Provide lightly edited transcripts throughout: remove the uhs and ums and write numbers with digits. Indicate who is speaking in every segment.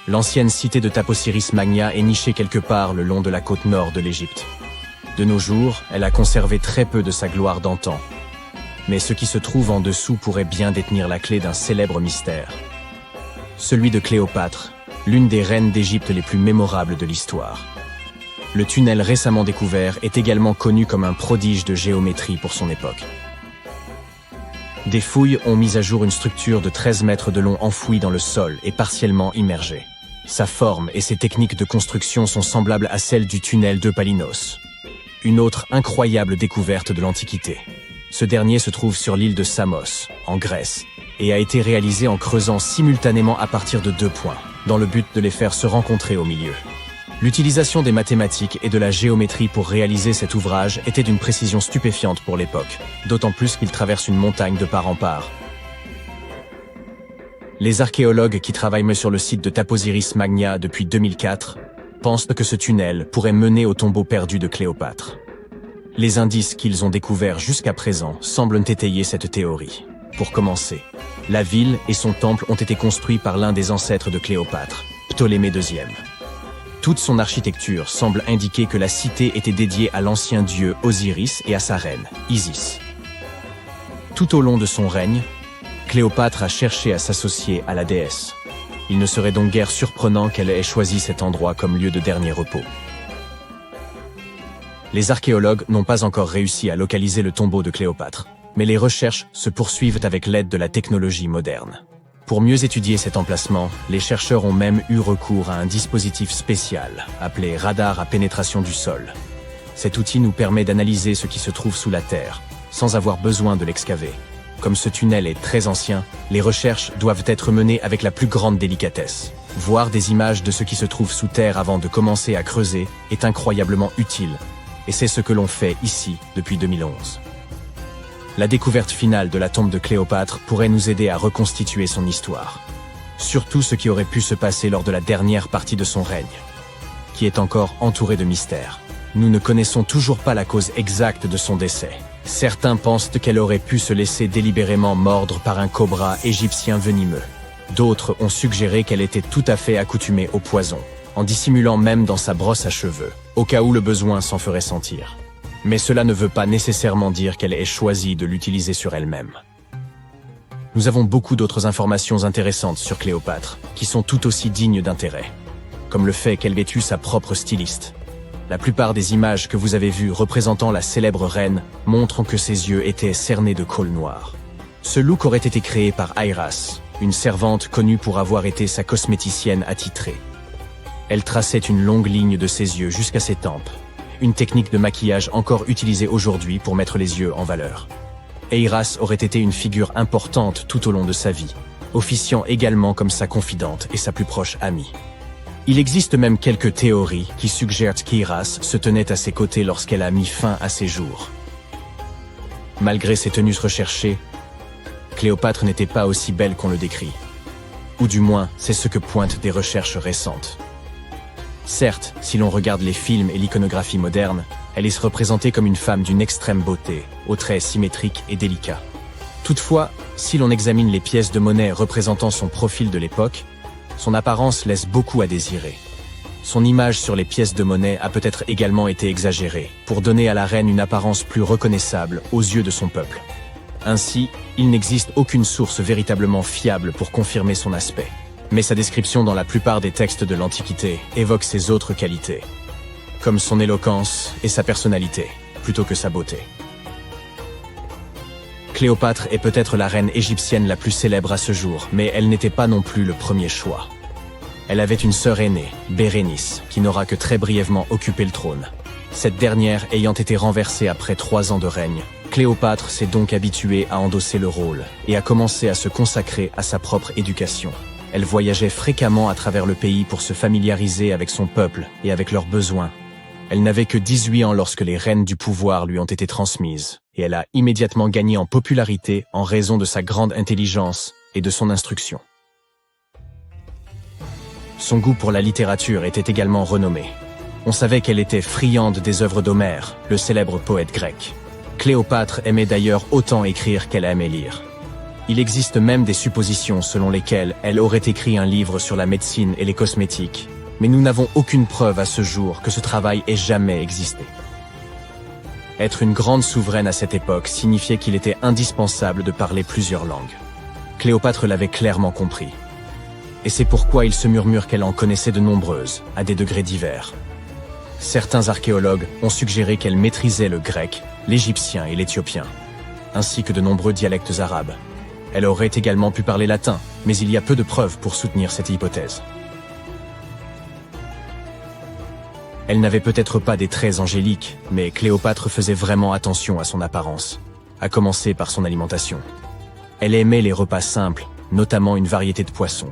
Speaker 1: L'ancienne cité de Taposiris Magna est nichée quelque part le long de la côte nord de l'Égypte. De nos jours, elle a conservé très peu de sa gloire d'antan. Mais ce qui se trouve en dessous pourrait bien détenir la clé d'un célèbre mystère. Celui de Cléopâtre, l'une des reines d'Égypte les plus mémorables de l'histoire. Le tunnel récemment découvert est également connu comme un prodige de géométrie pour son époque. Des fouilles ont mis à jour une structure de 13 mètres de long enfouie dans le sol et partiellement immergée. Sa forme et ses techniques de construction sont semblables à celles du tunnel de Palinos. Une autre incroyable découverte de l'Antiquité. Ce dernier se trouve sur l'île de Samos, en Grèce, et a été réalisé en creusant simultanément à partir de 2 points, dans le but de les faire se rencontrer au milieu. L'utilisation des mathématiques et de la géométrie pour réaliser cet ouvrage était d'une précision stupéfiante pour l'époque, d'autant plus qu'il traverse une montagne de part en part. Les archéologues qui travaillent sur le site de Taposiris Magna depuis 2004 pensent que ce tunnel pourrait mener au tombeau perdu de Cléopâtre. Les indices qu'ils ont découverts jusqu'à présent semblent étayer cette théorie. Pour commencer, la ville et son temple ont été construits par l'un des ancêtres de Cléopâtre, Ptolémée II. Toute son architecture semble indiquer que la cité était dédiée à l'ancien dieu Osiris et à sa reine, Isis. Tout au long de son règne, Cléopâtre a cherché à s'associer à la déesse. Il ne serait donc guère surprenant qu'elle ait choisi cet endroit comme lieu de dernier repos. Les archéologues n'ont pas encore réussi à localiser le tombeau de Cléopâtre, mais les recherches se poursuivent avec l'aide de la technologie moderne. Pour mieux étudier cet emplacement, les chercheurs ont même eu recours à un dispositif spécial, appelé radar à pénétration du sol. Cet outil nous permet d'analyser ce qui se trouve sous la terre, sans avoir besoin de l'excaver. Comme ce tunnel est très ancien, les recherches doivent être menées avec la plus grande délicatesse. Voir des images de ce qui se trouve sous terre avant de commencer à creuser est incroyablement utile, et c'est ce que l'on fait ici depuis 2011. La découverte finale de la tombe de Cléopâtre pourrait nous aider à reconstituer son histoire. Surtout ce qui aurait pu se passer lors de la dernière partie de son règne, qui est encore entourée de mystères. Nous ne connaissons toujours pas la cause exacte de son décès. Certains pensent qu'elle aurait pu se laisser délibérément mordre par un cobra égyptien venimeux. D'autres ont suggéré qu'elle était tout à fait accoutumée au poison, en dissimulant même dans sa brosse à cheveux, au cas où le besoin s'en ferait sentir. Mais cela ne veut pas nécessairement dire qu'elle ait choisi de l'utiliser sur elle-même. Nous avons beaucoup d'autres informations intéressantes sur Cléopâtre, qui sont tout aussi dignes d'intérêt, comme le fait qu'elle ait eu sa propre styliste. La plupart des images que vous avez vues représentant la célèbre reine montrent que ses yeux étaient cernés de colle noire. Ce look aurait été créé par Airas, une servante connue pour avoir été sa cosméticienne attitrée. Elle traçait une longue ligne de ses yeux jusqu'à ses tempes, une technique de maquillage encore utilisée aujourd'hui pour mettre les yeux en valeur. Airas aurait été une figure importante tout au long de sa vie, officiant également comme sa confidente et sa plus proche amie. Il existe même quelques théories qui suggèrent qu'Airas se tenait à ses côtés lorsqu'elle a mis fin à ses jours. Malgré ses tenues recherchées, Cléopâtre n'était pas aussi belle qu'on le décrit. Ou du moins, c'est ce que pointent des recherches récentes. Certes, si l'on regarde les films et l'iconographie moderne, elle est représentée comme une femme d'une extrême beauté, aux traits symétriques et délicats. Toutefois, si l'on examine les pièces de monnaie représentant son profil de l'époque, son apparence laisse beaucoup à désirer. Son image sur les pièces de monnaie a peut-être également été exagérée, pour donner à la reine une apparence plus reconnaissable aux yeux de son peuple. Ainsi, il n'existe aucune source véritablement fiable pour confirmer son aspect. Mais sa description dans la plupart des textes de l'Antiquité évoque ses autres qualités, comme son éloquence et sa personnalité, plutôt que sa beauté. Cléopâtre est peut-être la reine égyptienne la plus célèbre à ce jour, mais elle n'était pas non plus le premier choix. Elle avait une sœur aînée, Bérénice, qui n'aura que très brièvement occupé le trône. Cette dernière ayant été renversée après 3 ans de règne, Cléopâtre s'est donc habituée à endosser le rôle et a commencé à se consacrer à sa propre éducation. Elle voyageait fréquemment à travers le pays pour se familiariser avec son peuple et avec leurs besoins. Elle n'avait que 18 ans lorsque les rênes du pouvoir lui ont été transmises, et elle a immédiatement gagné en popularité en raison de sa grande intelligence et de son instruction. Son goût pour la littérature était également renommé. On savait qu'elle était friande des œuvres d'Homère, le célèbre poète grec. Cléopâtre aimait d'ailleurs autant écrire qu'elle aimait lire. Il existe même des suppositions selon lesquelles elle aurait écrit un livre sur la médecine et les cosmétiques, mais nous n'avons aucune preuve à ce jour que ce travail ait jamais existé. Être une grande souveraine à cette époque signifiait qu'il était indispensable de parler plusieurs langues. Cléopâtre l'avait clairement compris. Et c'est pourquoi il se murmure qu'elle en connaissait de nombreuses, à des degrés divers. Certains archéologues ont suggéré qu'elle maîtrisait le grec, l'égyptien et l'éthiopien, ainsi que de nombreux dialectes arabes. Elle aurait également pu parler latin, mais il y a peu de preuves pour soutenir cette hypothèse. Elle n'avait peut-être pas des traits angéliques, mais Cléopâtre faisait vraiment attention à son apparence, à commencer par son alimentation. Elle aimait les repas simples, notamment une variété de poissons.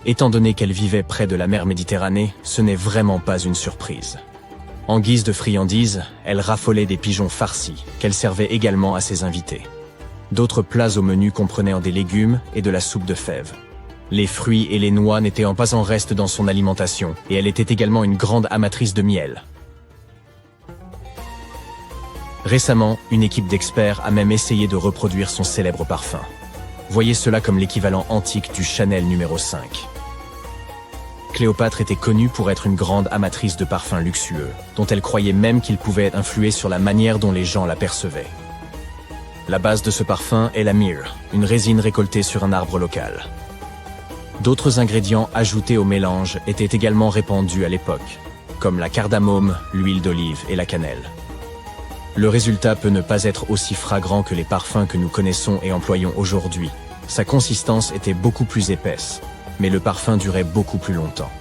Speaker 1: Étant donné qu'elle vivait près de la mer Méditerranée, ce n'est vraiment pas une surprise. En guise de friandises, elle raffolait des pigeons farcis, qu'elle servait également à ses invités. D'autres plats au menu comprenaient des légumes et de la soupe de fèves. Les fruits et les noix n'étaient pas en reste dans son alimentation, et elle était également une grande amatrice de miel. Récemment, une équipe d'experts a même essayé de reproduire son célèbre parfum. Voyez cela comme l'équivalent antique du Chanel numéro 5. Cléopâtre était connue pour être une grande amatrice de parfums luxueux, dont elle croyait même qu'ils pouvaient influer sur la manière dont les gens la percevaient. La base de ce parfum est la myrrhe, une résine récoltée sur un arbre local. D'autres ingrédients ajoutés au mélange étaient également répandus à l'époque, comme la cardamome, l'huile d'olive et la cannelle. Le résultat peut ne pas être aussi fragrant que les parfums que nous connaissons et employons aujourd'hui. Sa consistance était beaucoup plus épaisse, mais le parfum durait beaucoup plus longtemps.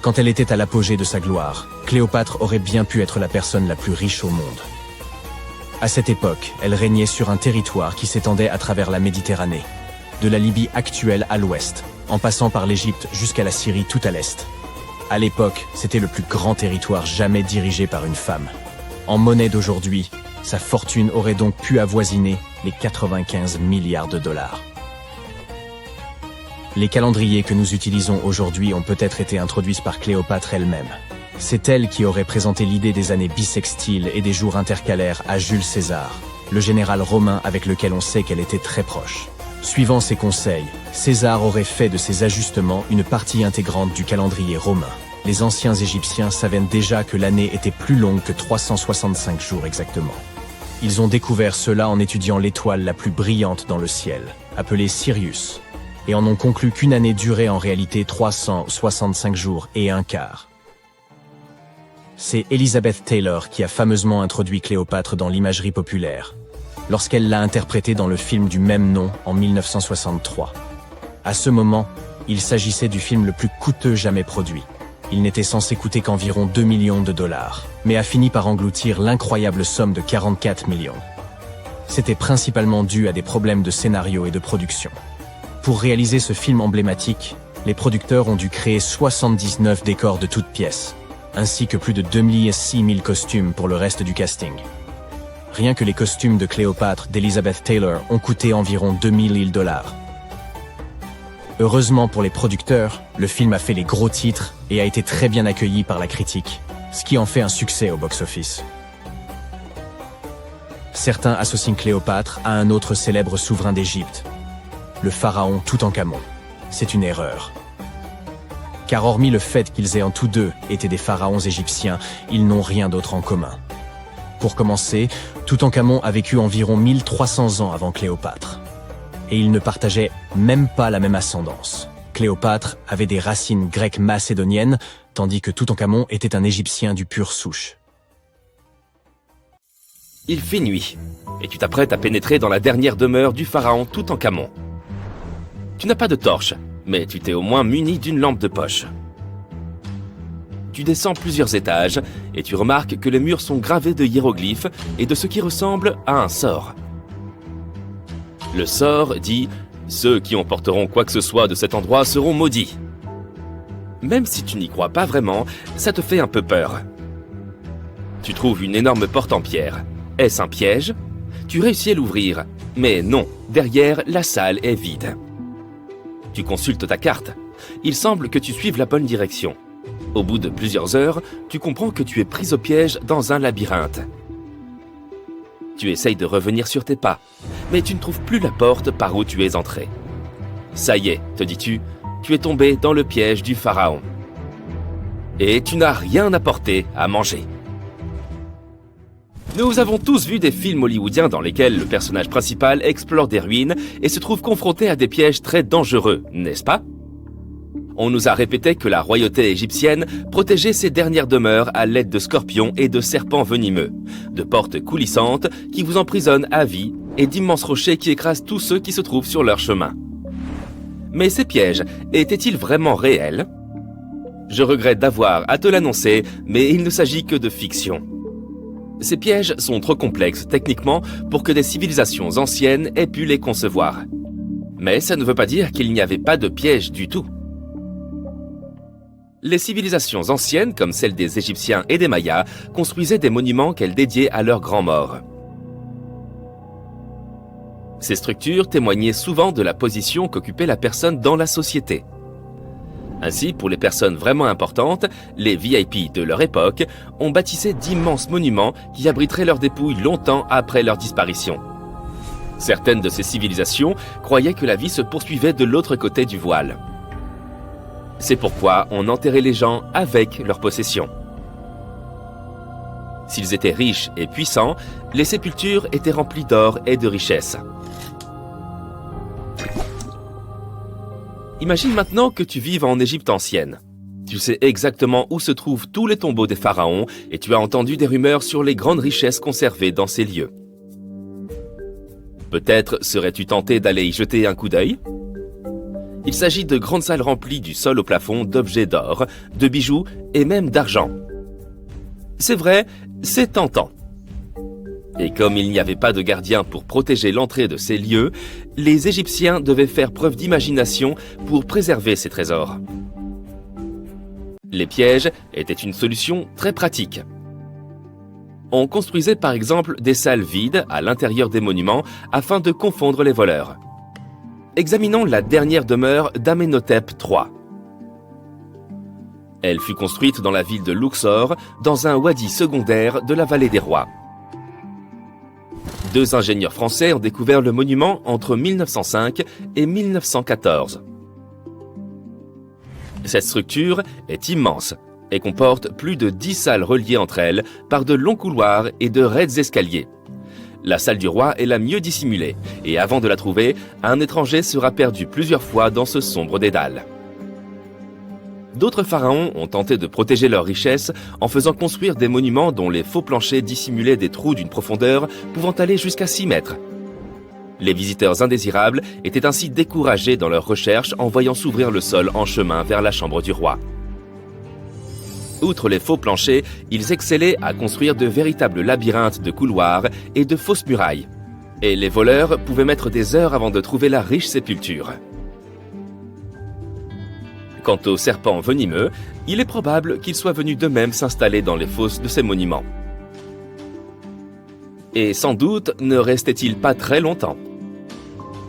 Speaker 1: Quand elle était à l'apogée de sa gloire, Cléopâtre aurait bien pu être la personne la plus riche au monde. À cette époque, elle régnait sur un territoire qui s'étendait à travers la Méditerranée, de la Libye actuelle à l'ouest, en passant par l'Égypte jusqu'à la Syrie tout à l'est. À l'époque, c'était le plus grand territoire jamais dirigé par une femme. En monnaie d'aujourd'hui, sa fortune aurait donc pu avoisiner les 95 milliards de dollars. Les calendriers que nous utilisons aujourd'hui ont peut-être été introduits par Cléopâtre elle-même. C'est elle qui aurait présenté l'idée des années bissextiles et des jours intercalaires à Jules César, le général romain avec lequel on sait qu'elle était très proche. Suivant ses conseils, César aurait fait de ces ajustements une partie intégrante du calendrier romain. Les anciens Égyptiens savaient déjà que l'année était plus longue que 365 jours exactement. Ils ont découvert cela en étudiant l'étoile la plus brillante dans le ciel, appelée Sirius, et en ont conclu qu'une année durait en réalité 365 jours et un quart. C'est Elizabeth Taylor qui a fameusement introduit Cléopâtre dans l'imagerie populaire, lorsqu'elle l'a interprétée dans le film du même nom en 1963. À ce moment, il s'agissait du film le plus coûteux jamais produit. Il n'était censé coûter qu'environ 2 millions de dollars, mais a fini par engloutir l'incroyable somme de 44 millions. C'était principalement dû à des problèmes de scénario et de production. Pour réaliser ce film emblématique, les producteurs ont dû créer 79 décors de toutes pièces, ainsi que plus de 26 000 costumes pour le reste du casting. Rien que les costumes de Cléopâtre d'Elizabeth Taylor ont coûté environ 2 000 dollars. Heureusement pour les producteurs, le film a fait les gros titres et a été très bien accueilli par la critique, ce qui en fait un succès au box-office. Certains associent Cléopâtre à un autre célèbre souverain d'Égypte, le pharaon Toutankhamon. C'est une erreur. Car hormis le fait qu'ils aient en tous deux été des pharaons égyptiens, ils n'ont rien d'autre en commun. Pour commencer, Toutankhamon a vécu environ 1300 ans avant Cléopâtre. Et ils ne partageaient même pas la même ascendance. Cléopâtre avait des racines grecques macédoniennes, tandis que Toutankhamon était un Égyptien du pur souche.
Speaker 2: Il fait nuit, et tu t'apprêtes à pénétrer dans la dernière demeure du pharaon Toutankhamon. Tu n'as pas de torche, mais tu t'es au moins muni d'une lampe de poche. Tu descends plusieurs étages, et tu remarques que les murs sont gravés de hiéroglyphes et de ce qui ressemble à un sort. Le sort dit « Ceux qui emporteront quoi que ce soit de cet endroit seront maudits ». Même si tu n'y crois pas vraiment, ça te fait un peu peur. Tu trouves une énorme porte en pierre. Est-ce un piège? Tu réussis à l'ouvrir, mais non, derrière, la salle est vide. Tu consultes ta carte. Il semble que tu suives la bonne direction. Au bout de plusieurs heures, tu comprends que tu es pris au piège dans un labyrinthe. Tu essayes de revenir sur tes pas, mais tu ne trouves plus la porte par où tu es entré. Ça y est, te dis-tu, tu es tombé dans le piège du pharaon. Et tu n'as rien apporté à manger. Nous avons tous vu des films hollywoodiens dans lesquels le personnage principal explore des ruines et se trouve confronté à des pièges très dangereux, n'est-ce pas? On nous a répété que la royauté égyptienne protégeait ses dernières demeures à l'aide de scorpions et de serpents venimeux, de portes coulissantes qui vous emprisonnent à vie et d'immenses rochers qui écrasent tous ceux qui se trouvent sur leur chemin. Mais ces pièges étaient-ils vraiment réels? Je regrette d'avoir à te l'annoncer, mais il ne s'agit que de fiction. Ces pièges sont trop complexes techniquement pour que des civilisations anciennes aient pu les concevoir. Mais ça ne veut pas dire qu'il n'y avait pas de pièges du tout. Les civilisations anciennes, comme celles des Égyptiens et des Mayas, construisaient des monuments qu'elles dédiaient à leurs grands morts. Ces structures témoignaient souvent de la position qu'occupait la personne dans la société. Ainsi, pour les personnes vraiment importantes, les VIP de leur époque, on bâtissait d'immenses monuments qui abriteraient leurs dépouilles longtemps après leur disparition. Certaines de ces civilisations croyaient que la vie se poursuivait de l'autre côté du voile. C'est pourquoi on enterrait les gens avec leurs possessions. S'ils étaient riches et puissants, les sépultures étaient remplies d'or et de richesses. Imagine maintenant que tu vives en Égypte ancienne. Tu sais exactement où se trouvent tous les tombeaux des pharaons et tu as entendu des rumeurs sur les grandes richesses conservées dans ces lieux. Peut-être serais-tu tenté d'aller y jeter un coup d'œil? Il s'agit de grandes salles remplies du sol au plafond d'objets d'or, de bijoux et même d'argent. C'est vrai, c'est tentant. Et comme il n'y avait pas de gardien pour protéger l'entrée de ces lieux, les Égyptiens devaient faire preuve d'imagination pour préserver ces trésors. Les pièges étaient une solution très pratique. On construisait par exemple des salles vides à l'intérieur des monuments afin de confondre les voleurs. Examinons la dernière demeure d'Amenhotep III. Elle fut construite dans la ville de Luxor, dans un wadi secondaire de la vallée des rois. 2 ingénieurs français ont découvert le monument entre 1905 et 1914. Cette structure est immense et comporte plus de 10 salles reliées entre elles par de longs couloirs et de raides escaliers. La salle du roi est la mieux dissimulée et avant de la trouver, un étranger sera perdu plusieurs fois dans ce sombre dédale. D'autres pharaons ont tenté de protéger leurs richesses en faisant construire des monuments dont les faux planchers dissimulaient des trous d'une profondeur pouvant aller jusqu'à 6 mètres. Les visiteurs indésirables étaient ainsi découragés dans leurs recherches en voyant s'ouvrir le sol en chemin vers la chambre du roi. Outre les faux planchers, ils excellaient à construire de véritables labyrinthes de couloirs et de fausses murailles. Et les voleurs pouvaient mettre des heures avant de trouver la riche sépulture. Quant aux serpents venimeux, il est probable qu'ils soient venus d'eux-mêmes s'installer dans les fosses de ces monuments. Et sans doute ne restaient-ils pas très longtemps.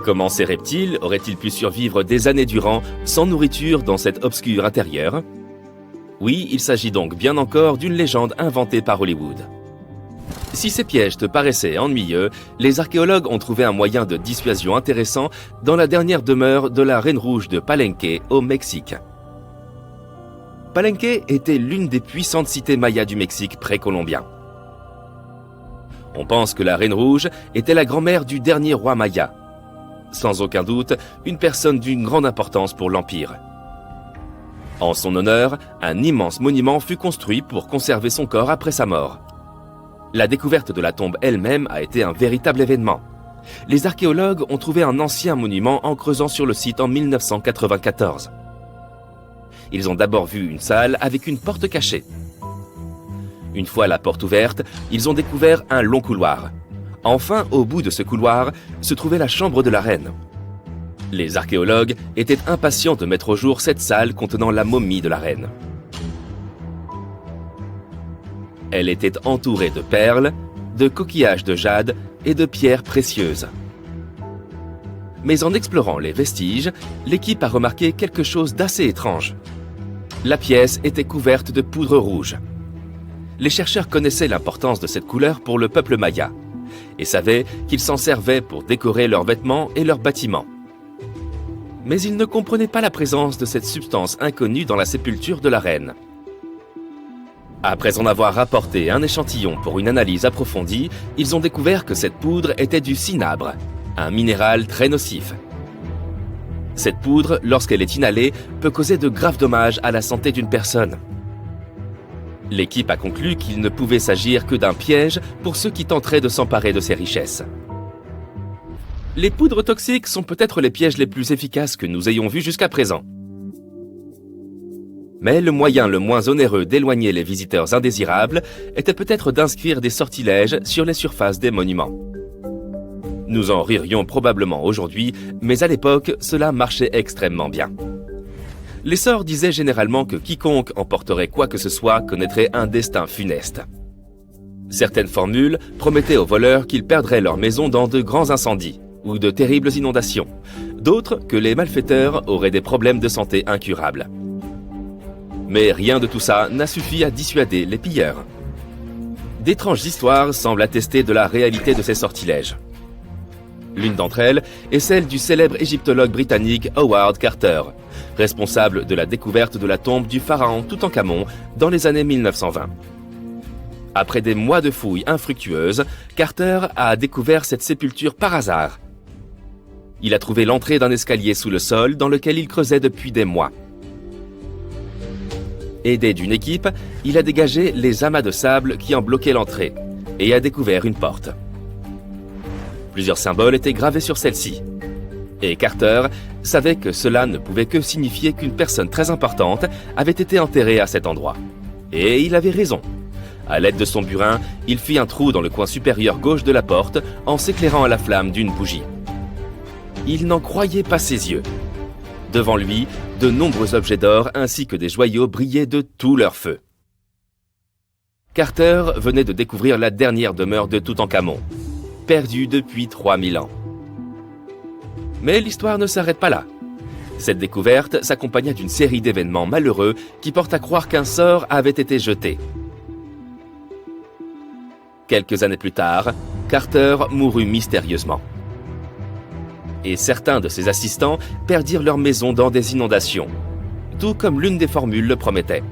Speaker 2: Comment ces reptiles auraient-ils pu survivre des années durant sans nourriture dans cet obscur intérieur? Oui, il s'agit donc bien encore d'une légende inventée par Hollywood. Si ces pièges te paraissaient ennuyeux, les archéologues ont trouvé un moyen de dissuasion intéressant dans la dernière demeure de la Reine Rouge de Palenque, au Mexique. Palenque était l'une des puissantes cités mayas du Mexique précolombien. On pense que la Reine Rouge était la grand-mère du dernier roi maya. Sans aucun doute, une personne d'une grande importance pour l'Empire. En son honneur, un immense monument fut construit pour conserver son corps après sa mort. La découverte de la tombe elle-même a été un véritable événement. Les archéologues ont trouvé un ancien monument en creusant sur le site en 1994. Ils ont d'abord vu une salle avec une porte cachée. Une fois la porte ouverte, ils ont découvert un long couloir. Enfin, au bout de ce couloir, se trouvait la chambre de la reine. Les archéologues étaient impatients de mettre au jour cette salle contenant la momie de la reine. Elle était entourée de perles, de coquillages de jade et de pierres précieuses. Mais en explorant les vestiges, l'équipe a remarqué quelque chose d'assez étrange. La pièce était couverte de poudre rouge. Les chercheurs connaissaient l'importance de cette couleur pour le peuple maya. et savaient qu'ils s'en servaient pour décorer leurs vêtements et leurs bâtiments. Mais ils ne comprenaient pas la présence de cette substance inconnue dans la sépulture de la reine. Après en avoir rapporté un échantillon pour une analyse approfondie, ils ont découvert que cette poudre était du cinabre, un minéral très nocif. Cette poudre, lorsqu'elle est inhalée, peut causer de graves dommages à la santé d'une personne. L'équipe a conclu qu'il ne pouvait s'agir que d'un piège pour ceux qui tenteraient de s'emparer de ces richesses. Les poudres toxiques sont peut-être les pièges les plus efficaces que nous ayons vus jusqu'à présent. Mais le moyen le moins onéreux d'éloigner les visiteurs indésirables était peut-être d'inscrire des sortilèges sur les surfaces des monuments. Nous en ririons probablement aujourd'hui, mais à l'époque, cela marchait extrêmement bien. Les sorts disaient généralement que quiconque emporterait quoi que ce soit connaîtrait un destin funeste. Certaines formules promettaient aux voleurs qu'ils perdraient leur maison dans de grands incendies ou de terribles inondations, d'autres que les malfaiteurs auraient des problèmes de santé incurables. Mais rien de tout ça n'a suffi à dissuader les pilleurs. D'étranges histoires semblent attester de la réalité de ces sortilèges. L'une d'entre elles est celle du célèbre égyptologue britannique Howard Carter, responsable de la découverte de la tombe du pharaon Toutankhamon dans les années 1920. Après des mois de fouilles infructueuses, Carter a découvert cette sépulture par hasard. Il a trouvé l'entrée d'un escalier sous le sol dans lequel il creusait depuis des mois. Aidé d'une équipe, il a dégagé les amas de sable qui en bloquaient l'entrée et a découvert une porte. Plusieurs symboles étaient gravés sur celle-ci. Et Carter savait que cela ne pouvait que signifier qu'une personne très importante avait été enterrée à cet endroit. Et il avait raison. À l'aide de son burin, il fit un trou dans le coin supérieur gauche de la porte en s'éclairant à la flamme d'une bougie. Il n'en croyait pas ses yeux. Devant lui, de nombreux objets d'or ainsi que des joyaux brillaient de tout leur feu. Carter venait de découvrir la dernière demeure de Toutankhamon, perdue depuis 3000 ans. Mais l'histoire ne s'arrête pas là. Cette découverte s'accompagna d'une série d'événements malheureux qui portent à croire qu'un sort avait été jeté. Quelques années plus tard, Carter mourut mystérieusement. Et certains de ses assistants perdirent leur maison dans des inondations, tout comme l'une des formules le promettait.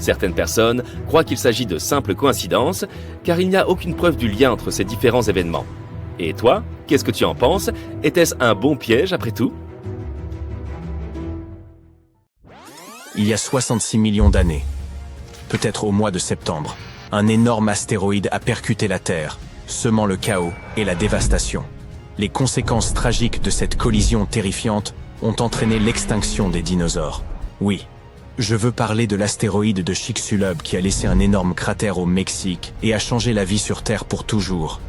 Speaker 2: Certaines personnes croient qu'il s'agit de simples coïncidences, car il n'y a aucune preuve du lien entre ces différents événements. Et toi, qu'est-ce que tu en penses? Était-ce un bon piège après tout?
Speaker 1: Il y a 66 millions d'années, peut-être au mois de septembre, un énorme astéroïde a percuté la Terre, semant le chaos et la dévastation. Les conséquences tragiques de cette collision terrifiante ont entraîné l'extinction des dinosaures. Oui, je veux parler de l'astéroïde de Chicxulub qui a laissé un énorme cratère au Mexique et a changé la vie sur Terre pour toujours.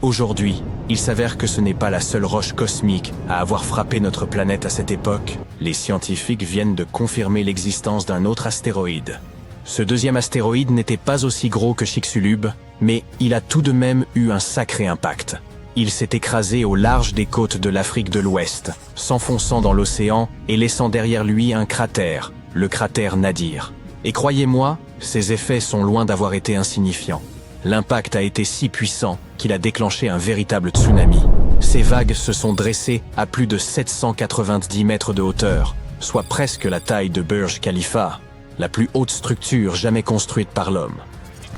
Speaker 1: Aujourd'hui, il s'avère que ce n'est pas la seule roche cosmique à avoir frappé notre planète à cette époque. Les scientifiques viennent de confirmer l'existence d'un autre astéroïde. Ce deuxième astéroïde n'était pas aussi gros que Chicxulub, mais il a tout de même eu un sacré impact. Il s'est écrasé au large des côtes de l'Afrique de l'Ouest, s'enfonçant dans l'océan et laissant derrière lui un cratère, le cratère Nadir. Et croyez-moi, ses effets sont loin d'avoir été insignifiants. L'impact a été si puissant qu'il a déclenché un véritable tsunami. Ces vagues se sont dressées à plus de 790 mètres de hauteur, soit presque la taille de Burj Khalifa, la plus haute structure jamais construite par l'homme.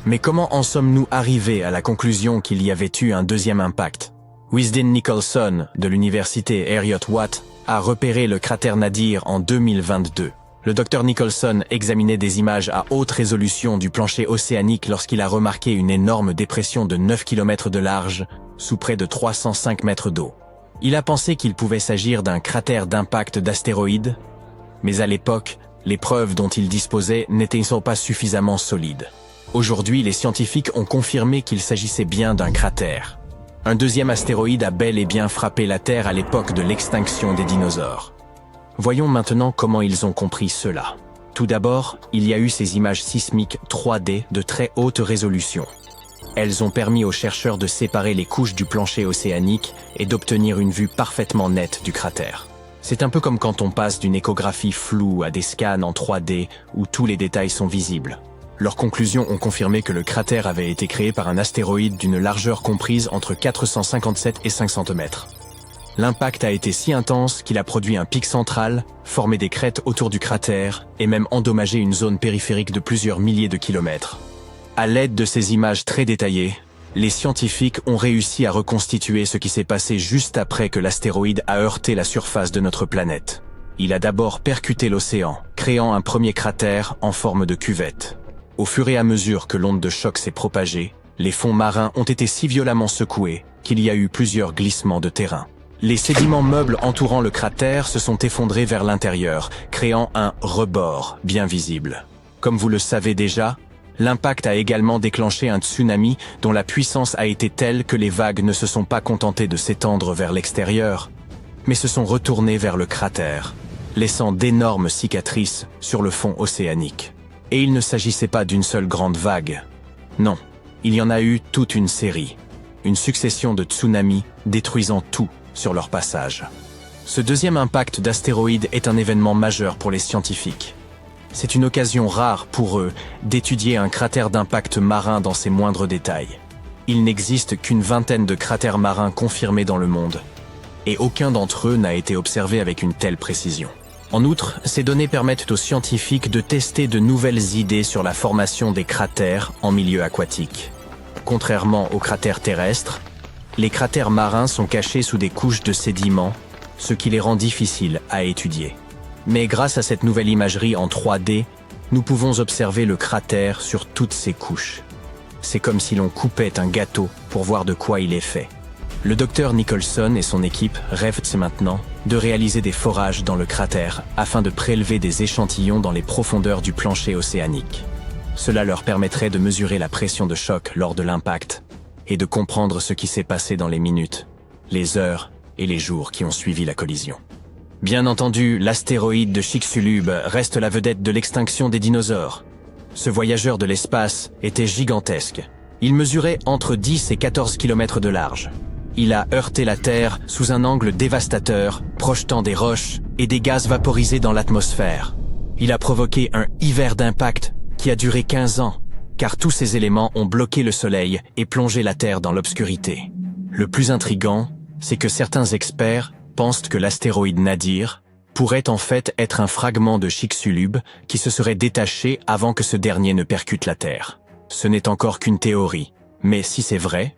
Speaker 1: Mais comment en sommes-nous arrivés à la conclusion qu'il y avait eu un deuxième impact? Wisden Nicholson, de l'université Heriot-Watt, a repéré le cratère Nadir en 2022. Le docteur Nicholson examinait des images à haute résolution du plancher océanique lorsqu'il a remarqué une énorme dépression de 9 km de large, sous près de 305 mètres d'eau. Il a pensé qu'il pouvait s'agir d'un cratère d'impact d'astéroïdes, mais à l'époque, les preuves dont il disposait n'étaient pas suffisamment solides. Aujourd'hui, les scientifiques ont confirmé qu'il s'agissait bien d'un cratère. Un deuxième astéroïde a bel et bien frappé la Terre à l'époque de l'extinction des dinosaures. Voyons maintenant comment ils ont compris cela. Tout d'abord, il y a eu ces images sismiques 3D de très haute résolution. Elles ont permis aux chercheurs de séparer les couches du plancher océanique et d'obtenir une vue parfaitement nette du cratère. C'est un peu comme quand on passe d'une échographie floue à des scans en 3D où tous les détails sont visibles. Leurs conclusions ont confirmé que le cratère avait été créé par un astéroïde d'une largeur comprise entre 457 et 500 mètres. L'impact a été si intense qu'il a produit un pic central, formé des crêtes autour du cratère et même endommagé une zone périphérique de plusieurs milliers de kilomètres. À l'aide de ces images très détaillées, les scientifiques ont réussi à reconstituer ce qui s'est passé juste après que l'astéroïde a heurté la surface de notre planète. Il a d'abord percuté l'océan, créant un premier cratère en forme de cuvette. Au fur et à mesure que l'onde de choc s'est propagée, les fonds marins ont été si violemment secoués qu'il y a eu plusieurs glissements de terrain. Les sédiments meubles entourant le cratère se sont effondrés vers l'intérieur, créant un rebord bien visible. Comme vous le savez déjà, l'impact a également déclenché un tsunami dont la puissance a été telle que les vagues ne se sont pas contentées de s'étendre vers l'extérieur, mais se sont retournées vers le cratère, laissant d'énormes cicatrices sur le fond océanique. Et il ne s'agissait pas d'une seule grande vague. Non, il y en a eu toute une série. Une succession de tsunamis détruisant tout sur leur passage. Ce deuxième impact d'astéroïde est un événement majeur pour les scientifiques. C'est une occasion rare pour eux d'étudier un cratère d'impact marin dans ses moindres détails. Il n'existe qu'une vingtaine de cratères marins confirmés dans le monde, et aucun d'entre eux n'a été observé avec une telle précision. En outre, ces données permettent aux scientifiques de tester de nouvelles idées sur la formation des cratères en milieu aquatique. Contrairement aux cratères terrestres, les cratères marins sont cachés sous des couches de sédiments, ce qui les rend difficiles à étudier. Mais grâce à cette nouvelle imagerie en 3D, nous pouvons observer le cratère sur toutes ses couches. C'est comme si l'on coupait un gâteau pour voir de quoi il est fait. Le docteur Nicholson et son équipe rêvent maintenant de réaliser des forages dans le cratère afin de prélever des échantillons dans les profondeurs du plancher océanique. Cela leur permettrait de mesurer la pression de choc lors de l'impact et de comprendre ce qui s'est passé dans les minutes, les heures et les jours qui ont suivi la collision. Bien entendu, l'astéroïde de Chicxulub reste la vedette de l'extinction des dinosaures. Ce voyageur de l'espace était gigantesque. Il mesurait entre 10 et 14 km de large. Il a heurté la Terre sous un angle dévastateur, projetant des roches et des gaz vaporisés dans l'atmosphère. Il a provoqué un hiver d'impact qui a duré 15 ans, car tous ces éléments ont bloqué le Soleil et plongé la Terre dans l'obscurité. Le plus intrigant, c'est que certains experts pensent que l'astéroïde Nadir pourrait en fait être un fragment de Chicxulub qui se serait détaché avant que ce dernier ne percute la Terre. Ce n'est encore qu'une théorie, mais si c'est vrai,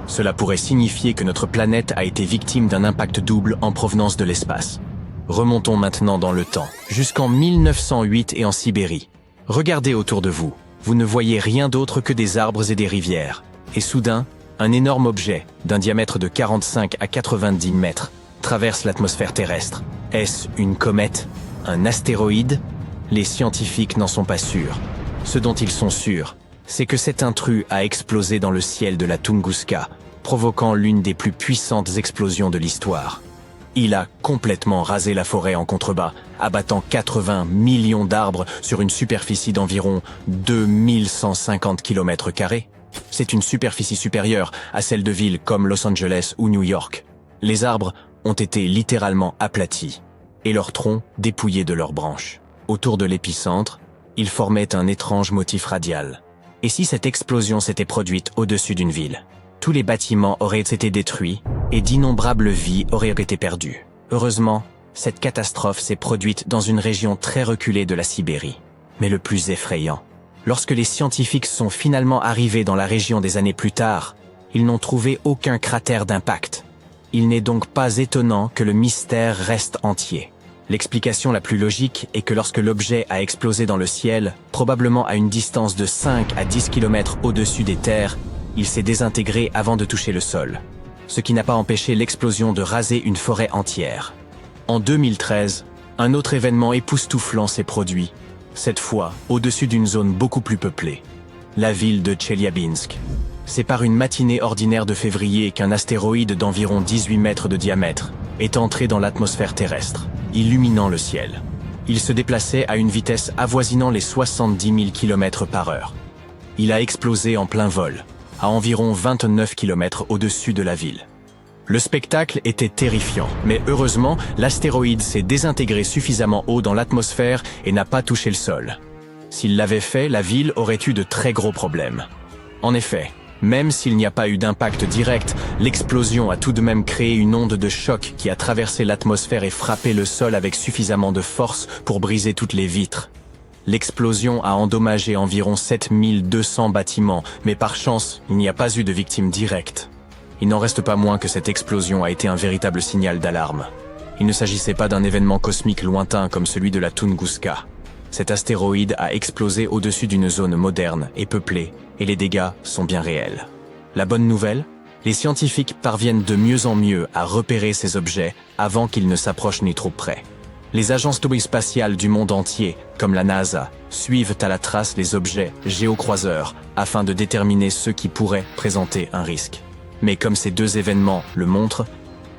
Speaker 1: cela pourrait signifier que notre planète a été victime d'un impact double en provenance de l'espace. Remontons maintenant dans le temps, jusqu'en 1908 et en Sibérie. Regardez autour de vous, vous ne voyez rien d'autre que des arbres et des rivières. Et soudain, un énorme objet, d'un diamètre de 45 à 90 mètres, traverse l'atmosphère terrestre. Est-ce une comète? Un astéroïde? Les scientifiques n'en sont pas sûrs. Ce dont ils sont sûrs, c'est que cet intrus a explosé dans le ciel de la Tunguska, provoquant l'une des plus puissantes explosions de l'histoire. Il a complètement rasé la forêt en contrebas, abattant 80 millions d'arbres sur une superficie d'environ 2150 km². C'est une superficie supérieure à celle de villes comme Los Angeles ou New York. Les arbres ont été littéralement aplatis, et leurs troncs dépouillés de leurs branches. Autour de l'épicentre, ils formaient un étrange motif radial. Et si cette explosion s'était produite au-dessus d'une ville? Tous les bâtiments auraient été détruits et d'innombrables vies auraient été perdues. Heureusement, cette catastrophe s'est produite dans une région très reculée de la Sibérie. Mais le plus effrayant, lorsque les scientifiques sont finalement arrivés dans la région des années plus tard, ils n'ont trouvé aucun cratère d'impact. Il n'est donc pas étonnant que le mystère reste entier. L'explication la plus logique est que lorsque l'objet a explosé dans le ciel, probablement à une distance de 5 à 10 km au-dessus des terres, il s'est désintégré avant de toucher le sol, ce qui n'a pas empêché l'explosion de raser une forêt entière. En 2013, un autre événement époustouflant s'est produit, cette fois au-dessus d'une zone beaucoup plus peuplée, la ville de Tcheliabinsk. C'est par une matinée ordinaire de février qu'un astéroïde d'environ 18 mètres de diamètre est entré dans l'atmosphère terrestre, illuminant le ciel. Il se déplaçait à une vitesse avoisinant les 70 000 km/h. Il a explosé en plein vol, à environ 29 km au-dessus de la ville. Le spectacle était terrifiant, mais heureusement, l'astéroïde s'est désintégré suffisamment haut dans l'atmosphère et n'a pas touché le sol. S'il l'avait fait, la ville aurait eu de très gros problèmes. En effet, même s'il n'y a pas eu d'impact direct, l'explosion a tout de même créé une onde de choc qui a traversé l'atmosphère et frappé le sol avec suffisamment de force pour briser toutes les vitres. L'explosion a endommagé environ 7200 bâtiments, mais par chance, il n'y a pas eu de victimes directes. Il n'en reste pas moins que cette explosion a été un véritable signal d'alarme. Il ne s'agissait pas d'un événement cosmique lointain comme celui de la Tunguska. Cet astéroïde a explosé au-dessus d'une zone moderne et peuplée, et les dégâts sont bien réels. La bonne nouvelle ? Les scientifiques parviennent de mieux en mieux à repérer ces objets avant qu'ils ne s'approchent ni trop près. Les agences spatiales du monde entier, comme la NASA, suivent à la trace les objets géocroiseurs afin de déterminer ceux qui pourraient présenter un risque. Mais comme ces deux événements le montrent,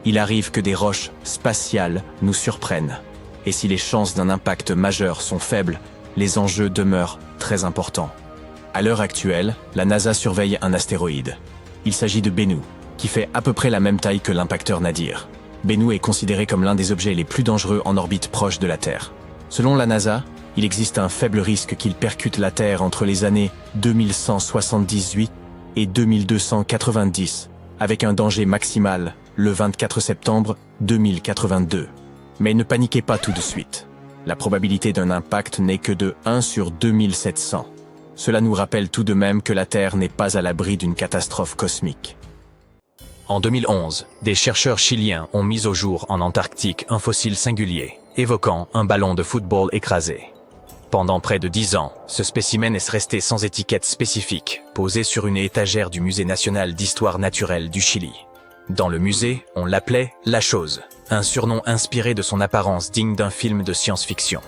Speaker 1: il arrive que des roches spatiales nous surprennent. Et si les chances d'un impact majeur sont faibles, les enjeux demeurent très importants. À l'heure actuelle, la NASA surveille un astéroïde. Il s'agit de Bennu, qui fait à peu près la même taille que l'impacteur Nadir. Bennu est considéré comme l'un des objets les plus dangereux en orbite proche de la Terre. Selon la NASA, il existe un faible risque qu'il percute la Terre entre les années 2178 et 2290, avec un danger maximal le 24 septembre 2082. Mais ne paniquez pas tout de suite. La probabilité d'un impact n'est que de 1 sur 2700. Cela nous rappelle tout de même que la Terre n'est pas à l'abri d'une catastrophe cosmique. En 2011, des chercheurs chiliens ont mis au jour en Antarctique un fossile singulier, évoquant un ballon de football écrasé. Pendant près de 10 ans, ce spécimen est resté sans étiquette spécifique, posé sur une étagère du Musée national d'histoire naturelle du Chili. Dans le musée, on l'appelait « La Chose », un surnom inspiré de son apparence digne d'un film de science-fiction.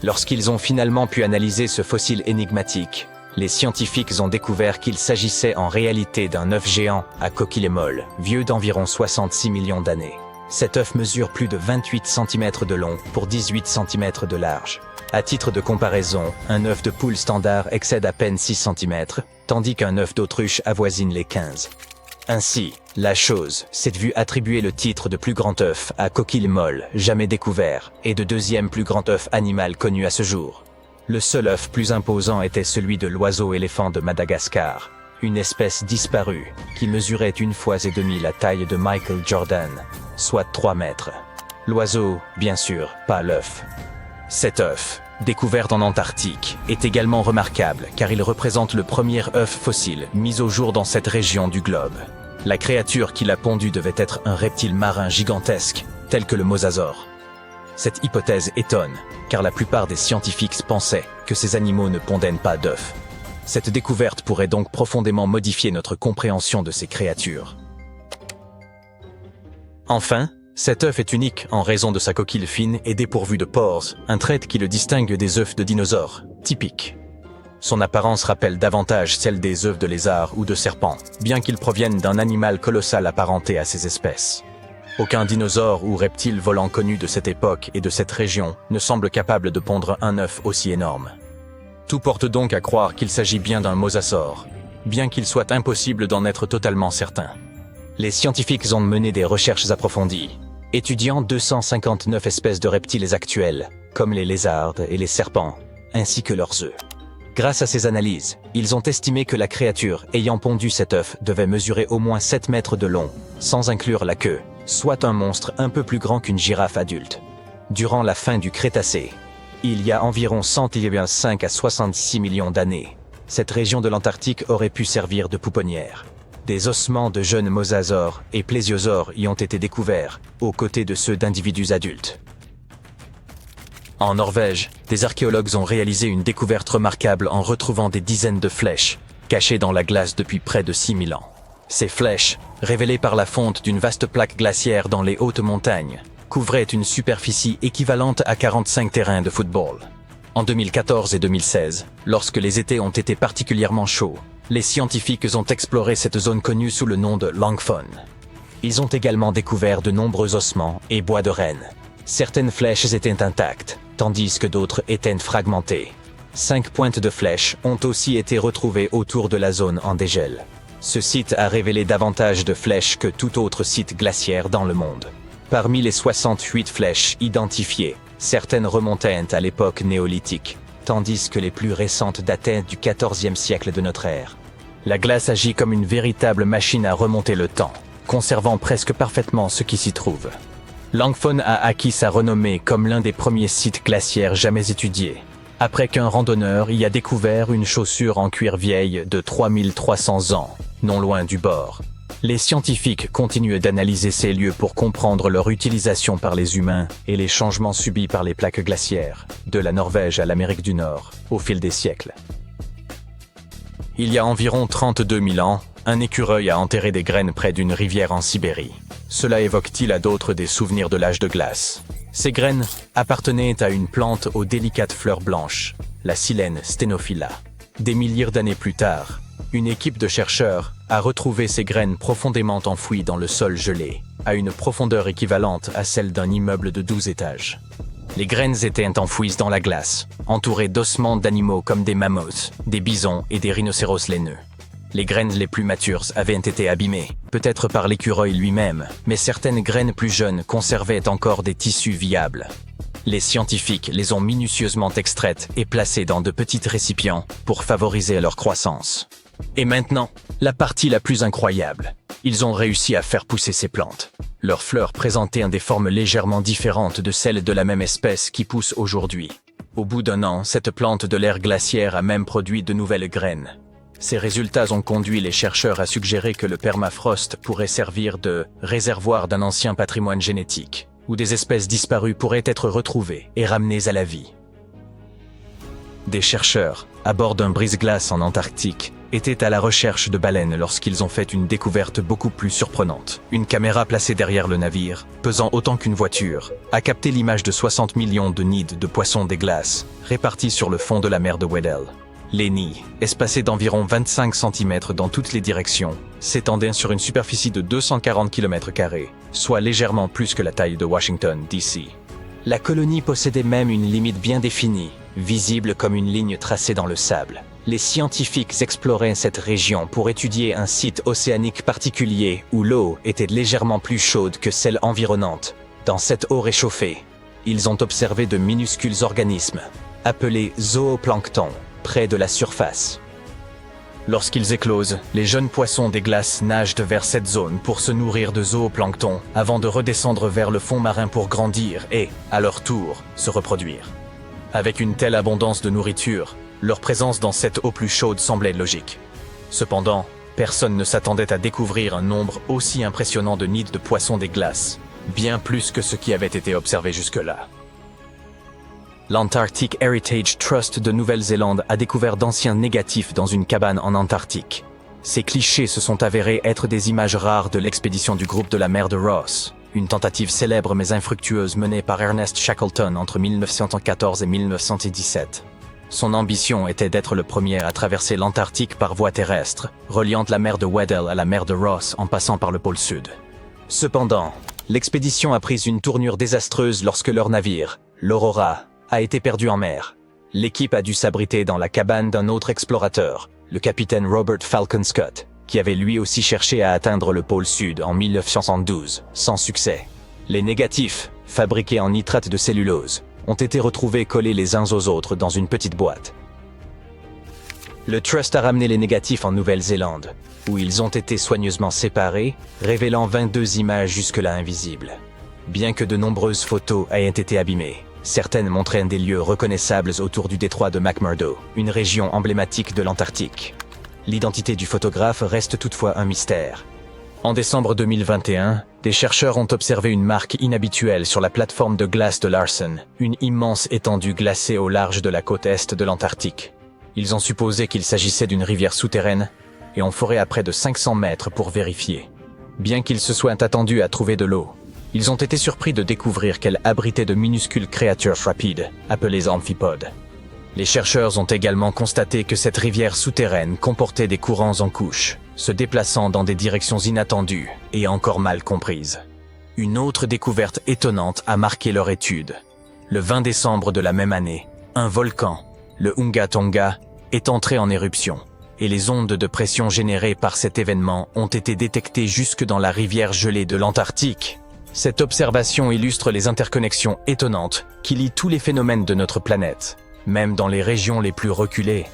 Speaker 1: Lorsqu'ils ont finalement pu analyser ce fossile énigmatique, les scientifiques ont découvert qu'il s'agissait en réalité d'un œuf géant à coquille molle, vieux d'environ 66 millions d'années. Cet œuf mesure plus de 28 cm de long pour 18 cm de large. À titre de comparaison, un œuf de poule standard excède à peine 6 cm, tandis qu'un œuf d'autruche avoisine les 15. Ainsi, La Chose s'est vue attribuer le titre de plus grand œuf à coquille molle jamais découvert et de deuxième plus grand œuf animal connu à ce jour. Le seul œuf plus imposant était celui de l'oiseau-éléphant de Madagascar, une espèce disparue qui mesurait 1,5 fois la taille de Michael Jordan, soit 3 mètres. L'oiseau, bien sûr, pas l'œuf. Cet œuf, découvert en Antarctique, est également remarquable car il représente le premier œuf fossile mis au jour dans cette région du globe. La créature qui l'a pondu devait être un reptile marin gigantesque, tel que le mosasaure. Cette hypothèse étonne, car la plupart des scientifiques pensaient que ces animaux ne pondaient pas d'œufs. Cette découverte pourrait donc profondément modifier notre compréhension de ces créatures. Enfin, cet œuf est unique en raison de sa coquille fine et dépourvue de pores, un trait qui le distingue des œufs de dinosaures, typiques. Son apparence rappelle davantage celle des œufs de lézards ou de serpents, bien qu'ils proviennent d'un animal colossal apparenté à ces espèces. Aucun dinosaure ou reptile volant connu de cette époque et de cette région ne semble capable de pondre un œuf aussi énorme. Tout porte donc à croire qu'il s'agit bien d'un mosasaure, bien qu'il soit impossible d'en être totalement certain. Les scientifiques ont mené des recherches approfondies, étudiant 259 espèces de reptiles actuels, comme les lézards et les serpents, ainsi que leurs œufs. Grâce à ces analyses, ils ont estimé que la créature ayant pondu cet œuf devait mesurer au moins 7 mètres de long, sans inclure la queue, soit un monstre un peu plus grand qu'une girafe adulte. Durant la fin du Crétacé, il y a environ 105 à 66 millions d'années, cette région de l'Antarctique aurait pu servir de pouponnière. Des ossements de jeunes mosasaures et plésiosaures y ont été découverts, aux côtés de ceux d'individus adultes. En Norvège, des archéologues ont réalisé une découverte remarquable en retrouvant des dizaines de flèches, cachées dans la glace depuis près de 6000 ans. Ces flèches, révélées par la fonte d'une vaste plaque glaciaire dans les hautes montagnes, couvraient une superficie équivalente à 45 terrains de football. En 2014 et 2016, lorsque les étés ont été particulièrement chauds, les scientifiques ont exploré cette zone connue sous le nom de Langfon. Ils ont également découvert de nombreux ossements et bois de renne. Certaines flèches étaient intactes, tandis que d'autres étaient fragmentées. 5 pointes de flèches ont aussi été retrouvées autour de la zone en dégel. Ce site a révélé davantage de flèches que tout autre site glaciaire dans le monde. Parmi les 68 flèches identifiées, certaines remontaient à l'époque néolithique.
Speaker 3: tandis que les plus récentes dataient du XIVe siècle de notre ère.
Speaker 1: La glace agit comme une véritable machine à remonter le temps, conservant presque parfaitement ce qui s'y trouve. Langfon a acquis sa renommée comme l'un des premiers sites glaciaires jamais étudiés, après qu'un randonneur y a découvert une chaussure en cuir vieille de 3300 ans, non loin du bord. Les scientifiques continuent d'analyser ces lieux pour comprendre leur utilisation par les humains et les changements subis par les plaques glaciaires, de la Norvège à l'Amérique du Nord, au fil des siècles. Il y a environ 32 000 ans, un écureuil a enterré des graines près d'une rivière en Sibérie. Cela évoque-t-il à d'autres des souvenirs de l'âge de glace? Ces graines appartenaient à une plante aux délicates fleurs blanches, la silène Stenophylla. Des milliers d'années plus tard, une équipe de chercheurs a retrouvé ces graines profondément enfouies dans le sol gelé, à une profondeur équivalente à celle d'un immeuble de 12 étages. Les graines étaient enfouies dans la glace, entourées d'ossements d'animaux comme des mammouths, des bisons et des rhinocéros laineux. Les graines les plus matures avaient été abîmées, peut-être par l'écureuil lui-même, mais certaines graines plus jeunes conservaient encore des tissus viables. Les scientifiques les ont minutieusement extraites et placées dans de petits récipients pour favoriser leur croissance. Et maintenant, la partie la plus incroyable. Ils ont réussi à faire pousser ces plantes. Leurs fleurs présentaient des formes légèrement différentes de celles de la même espèce qui poussent aujourd'hui. Au bout d'un an, cette plante de l'ère glaciaire a même produit de nouvelles graines. Ces résultats ont conduit les chercheurs à suggérer que le permafrost pourrait servir de réservoir d'un ancien patrimoine génétique, où des espèces disparues pourraient être retrouvées et ramenées à la vie. Des chercheurs, à bord d'un brise-glace en Antarctique, étaient à la recherche de baleines lorsqu'ils ont fait une découverte beaucoup plus surprenante. Une caméra placée derrière le navire, pesant autant qu'une voiture, a capté l'image de 60 millions de nids de poissons des glaces, répartis sur le fond de la mer de Weddell. Les nids, espacés d'environ 25 cm dans toutes les directions, s'étendaient sur une superficie de 240 km², soit légèrement plus que la taille de Washington, D.C. La colonie possédait même une limite bien définie, visible comme une ligne tracée dans le sable. Les scientifiques exploraient cette région pour étudier un site océanique particulier où l'eau était légèrement plus chaude que celle environnante. Dans cette eau réchauffée, ils ont observé de minuscules organismes, appelés zooplanctons, près de la surface. Lorsqu'ils éclosent, les jeunes poissons des glaces nagent vers cette zone pour se nourrir de zooplancton avant de redescendre vers le fond marin pour grandir et, à leur tour, se reproduire. Avec une telle abondance de nourriture, leur présence dans cette eau plus chaude semblait logique. Cependant, personne ne s'attendait à découvrir un nombre aussi impressionnant de nids de poissons des glaces, bien plus que ce qui avait été observé jusque-là. L'Antarctic Heritage Trust de Nouvelle-Zélande a découvert d'anciens négatifs dans une cabane en Antarctique. Ces clichés se sont avérés être des images rares de l'expédition du groupe de la mer de Ross, une tentative célèbre mais infructueuse menée par Ernest Shackleton entre 1914 et 1917. Son ambition était d'être le premier à traverser l'Antarctique par voie terrestre, reliant la mer de Weddell à la mer de Ross en passant par le pôle Sud. Cependant, l'expédition a pris une tournure désastreuse lorsque leur navire, l'Aurora, a été perdu en mer. L'équipe a dû s'abriter dans la cabane d'un autre explorateur, le capitaine Robert Falcon Scott, qui avait lui aussi cherché à atteindre le pôle Sud en 1972, sans succès. Les négatifs, fabriqués en nitrate de cellulose, ont été retrouvés collés les uns aux autres dans une petite boîte. Le Trust a ramené les négatifs en Nouvelle-Zélande, où ils ont été soigneusement séparés, révélant 22 images jusque-là invisibles. Bien que de nombreuses photos aient été abîmées, certaines montraient des lieux reconnaissables autour du détroit de McMurdo, une région emblématique de l'Antarctique. L'identité du photographe reste toutefois un mystère. En décembre 2021, des chercheurs ont observé une marque inhabituelle sur la plateforme de glace de Larsen, une immense étendue glacée au large de la côte est de l'Antarctique. Ils ont supposé qu'il s'agissait d'une rivière souterraine et ont foré à près de 500 mètres pour vérifier. Bien qu'ils se soient attendus à trouver de l'eau, ils ont été surpris de découvrir qu'elle abritait de minuscules créatures rapides, appelées amphipodes. Les chercheurs ont également constaté que cette rivière souterraine comportait des courants en couches, se déplaçant dans des directions inattendues et encore mal comprises. Une autre découverte étonnante a marqué leur étude. Le 20 décembre de la même année, un volcan, le Hunga Tonga, est entré en éruption, et les ondes de pression générées par cet événement ont été détectées jusque dans la rivière gelée de l'Antarctique. Cette observation illustre les interconnexions étonnantes qui lient tous les phénomènes de notre planète.
Speaker 3: même dans les régions les plus reculées.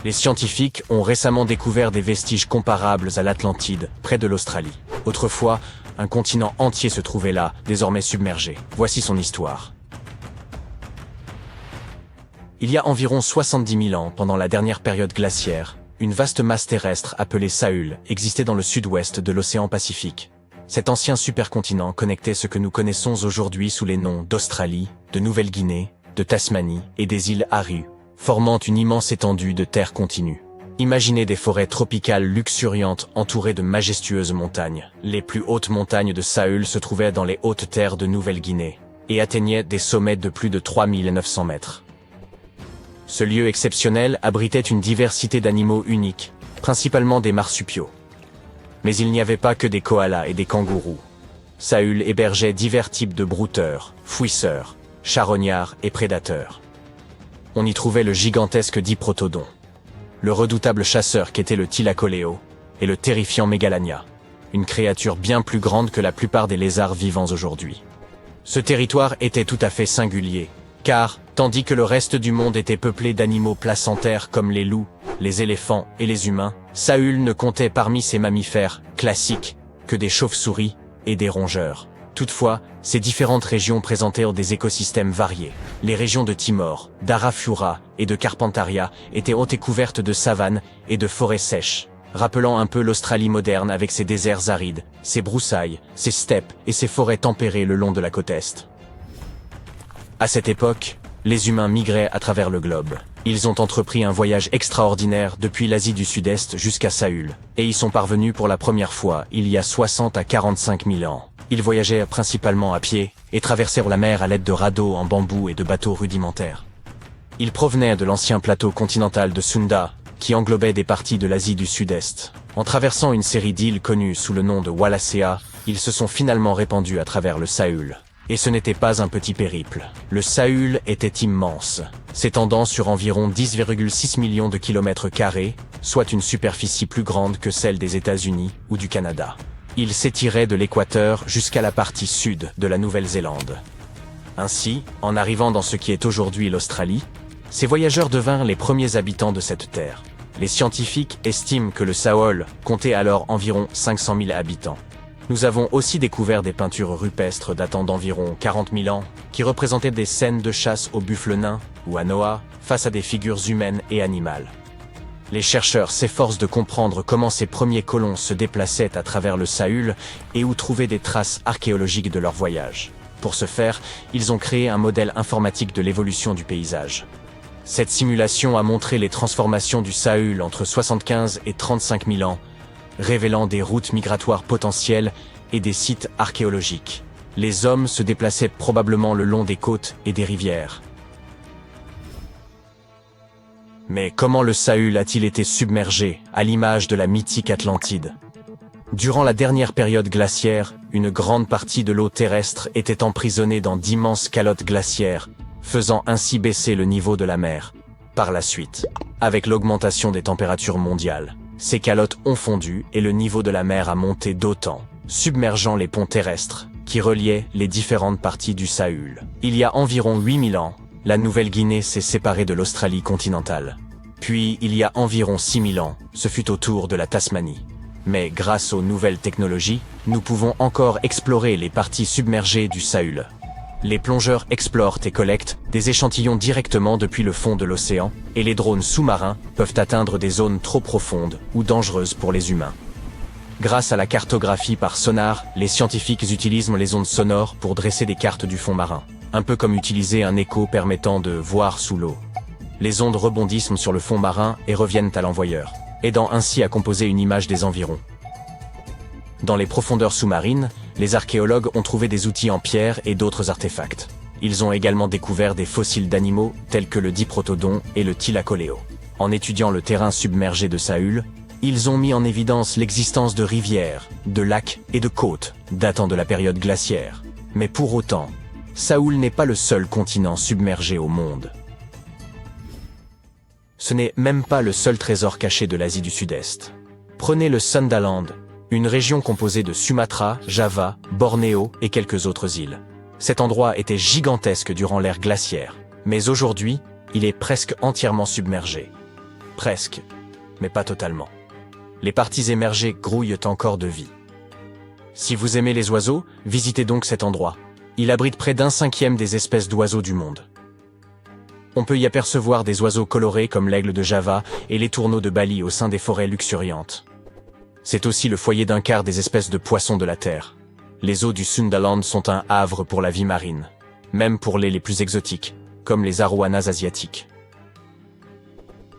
Speaker 1: Les scientifiques ont récemment découvert des vestiges comparables à l'Atlantide, près de l'Australie. Autrefois, un continent entier se trouvait là, désormais submergé. Voici son histoire. Il y a environ 70 000 ans, pendant la dernière période glaciaire, une vaste masse terrestre appelée Sahul existait dans le sud-ouest de l'océan Pacifique. Cet ancien supercontinent connectait ce que nous connaissons aujourd'hui sous les noms d'Australie, de Nouvelle-Guinée, de Tasmanie et des îles Aru, formant une immense étendue de terre continue. Imaginez des forêts tropicales luxuriantes entourées de majestueuses montagnes. Les plus hautes montagnes de Sahul se trouvaient dans les hautes terres de Nouvelle-Guinée et atteignaient des sommets de plus de 3900 mètres. Ce lieu exceptionnel abritait une diversité d'animaux uniques, principalement des marsupiaux. Mais il n'y avait pas que des koalas et des kangourous. Sahul hébergeait divers types de brouteurs, fouisseurs, charognards et prédateurs. On y trouvait le gigantesque diprotodon, le redoutable chasseur qu'était le thylacoleo, et le terrifiant Mégalania, une créature bien plus grande que la plupart des lézards vivants aujourd'hui. Ce territoire était tout à fait singulier, car, tandis que le reste du monde était peuplé d'animaux placentaires comme les loups, les éléphants et les humains, Sahul ne comptait parmi ses mammifères classiques que des chauves-souris et des rongeurs. Toutefois, ces différentes régions présentaient des écosystèmes variés. Les régions de Timor, d'Arafura et de Carpentaria étaient hautes et couvertes de savanes et de forêts sèches, rappelant un peu l'Australie moderne avec ses déserts arides, ses broussailles, ses steppes et ses forêts tempérées le long de la côte est. À cette époque, les humains migraient à travers le globe. Ils ont entrepris un voyage extraordinaire depuis l'Asie du Sud-Est jusqu'à Sahul, et y sont parvenus pour la première fois il y a 60 à 45 000 ans. Ils voyageaient principalement à pied et traversèrent la mer à l'aide de radeaux en bambou et de bateaux rudimentaires. Ils provenaient de l'ancien plateau continental de Sunda, qui englobait des parties de l'Asie du Sud-Est. En traversant une série d'îles connues sous le nom de Wallacea, ils se sont finalement répandus à travers le Sahul. Et ce n'était pas un petit périple. Le Sahul était immense, s'étendant sur environ 10,6 millions de kilomètres carrés, soit une superficie plus grande que celle des États-Unis ou du Canada. Il s'étirait de l'équateur jusqu'à la partie sud de la Nouvelle-Zélande. Ainsi, en arrivant dans ce qui est aujourd'hui l'Australie, ces voyageurs devinrent les premiers habitants de cette terre. Les scientifiques estiment que le Sahul comptait alors environ 500 000 habitants. Nous avons aussi découvert des peintures rupestres datant d'environ 40 000 ans, qui représentaient des scènes de chasse au buffle nain ou à Noah, face à des figures humaines et animales. Les chercheurs s'efforcent de comprendre comment ces premiers colons se déplaçaient à travers le Sahul et où trouver des traces archéologiques de leur voyage. Pour ce faire, ils ont créé un modèle informatique de l'évolution du paysage. Cette simulation a montré les transformations du Sahul entre 75 et 35 000 ans, révélant des routes migratoires potentielles et des sites archéologiques. Les hommes se déplaçaient probablement le long des côtes et des rivières. Mais comment le Sahul a-t-il été submergé, à l'image de la mythique Atlantide? Durant la dernière période glaciaire, une grande partie de l'eau terrestre était emprisonnée dans d'immenses calottes glaciaires, faisant ainsi baisser le niveau de la mer. Par la suite, avec l'augmentation des températures mondiales, ces calottes ont fondu et le niveau de la mer a monté d'autant, submergeant les ponts terrestres qui reliaient les différentes parties du Sahul. Il y a environ 8000 ans, la Nouvelle-Guinée s'est séparée de l'Australie continentale. Puis, il y a environ 6000 ans, ce fut au tour de la Tasmanie. Mais grâce aux nouvelles technologies, nous pouvons encore explorer les parties submergées du Sahul. Les plongeurs explorent et collectent des échantillons directement depuis le fond de l'océan, et les drones sous-marins peuvent atteindre des zones trop profondes ou dangereuses pour les humains. Grâce à la cartographie par sonar, les scientifiques utilisent les ondes sonores pour dresser des cartes du fond marin, un peu comme utiliser un écho permettant de voir sous l'eau. Les ondes rebondissent sur le fond marin et reviennent à l'envoyeur, aidant ainsi à composer une image des environs. Dans les profondeurs sous-marines, les archéologues ont trouvé des outils en pierre et d'autres artefacts. Ils ont également découvert des fossiles d'animaux tels que le diprotodon et le thylacoleo. En étudiant le terrain submergé de Sahul, ils ont mis en évidence l'existence de rivières, de lacs et de côtes datant de la période glaciaire. Mais pour autant, Sahul n'est pas le seul continent submergé au monde. Ce n'est même pas le seul trésor caché de l'Asie du Sud-Est. Prenez le Sundaland, une région composée de Sumatra, Java, Bornéo et quelques autres îles. Cet endroit était gigantesque durant l'ère glaciaire, mais aujourd'hui, il est presque entièrement submergé. Presque, mais pas totalement. Les parties émergées grouillent encore de vie. Si vous aimez les oiseaux, visitez donc cet endroit. Il abrite près d'1/5 des espèces d'oiseaux du monde. On peut y apercevoir des oiseaux colorés comme l'aigle de Java et les tourneaux de Bali au sein des forêts luxuriantes. C'est aussi le foyer d'un quart des espèces de poissons de la Terre. Les eaux du Sundaland sont un havre pour la vie marine, même pour les plus exotiques, comme les arowanas asiatiques.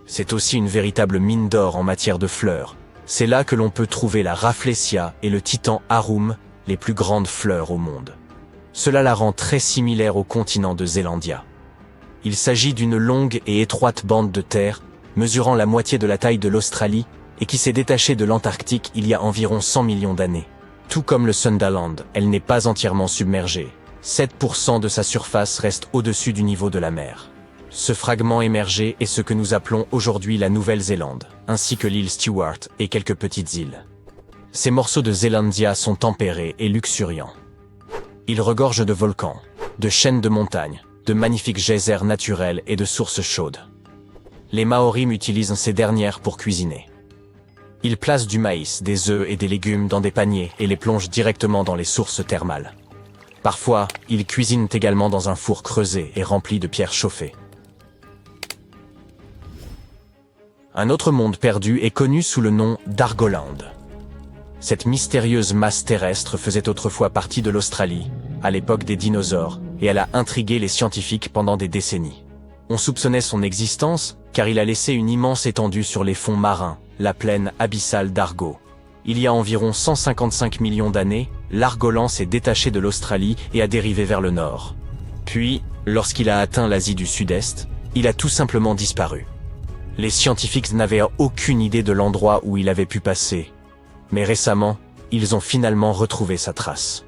Speaker 1: C'est aussi une véritable mine d'or en matière de fleurs. C'est là que l'on peut trouver la Rafflesia et le titan Arum, les plus grandes fleurs au monde. Cela la rend très similaire au continent de Zélandia. Il s'agit d'une longue et étroite bande de terre, mesurant la moitié de la taille de l'Australie et qui s'est détachée de l'Antarctique il y a environ 100 millions d'années. Tout comme le Sundaland, elle n'est pas entièrement submergée. 7% de sa surface reste au-dessus du niveau de la mer. Ce fragment émergé est ce que nous appelons aujourd'hui la Nouvelle-Zélande, ainsi que l'île Stewart et quelques petites îles. Ces morceaux de Zélandia sont tempérés et luxuriants. Ils regorgent de volcans, de chaînes de montagnes, de magnifiques geysers naturels et de sources chaudes. Les Maoris utilisent ces dernières pour cuisiner. Ils placent du maïs, des œufs et des légumes dans des paniers et les plongent directement dans les sources thermales. Parfois, ils cuisinent également dans un four creusé et rempli de pierres chauffées. Un autre monde perdu est connu sous le nom d'Argoland. Cette mystérieuse masse terrestre faisait autrefois partie de l'Australie, à l'époque des dinosaures, et elle a intrigué les scientifiques pendant des décennies. On soupçonnait son existence car il a laissé une immense étendue sur les fonds marins, la plaine abyssale d'Argo. Il y a environ 155 millions d'années, l'Argolan s'est détaché de l'Australie et a dérivé vers le nord. Puis, lorsqu'il a atteint l'Asie du Sud-Est, il a tout simplement disparu. Les scientifiques n'avaient aucune idée de l'endroit où il avait pu passer. Mais récemment, ils ont finalement retrouvé sa trace.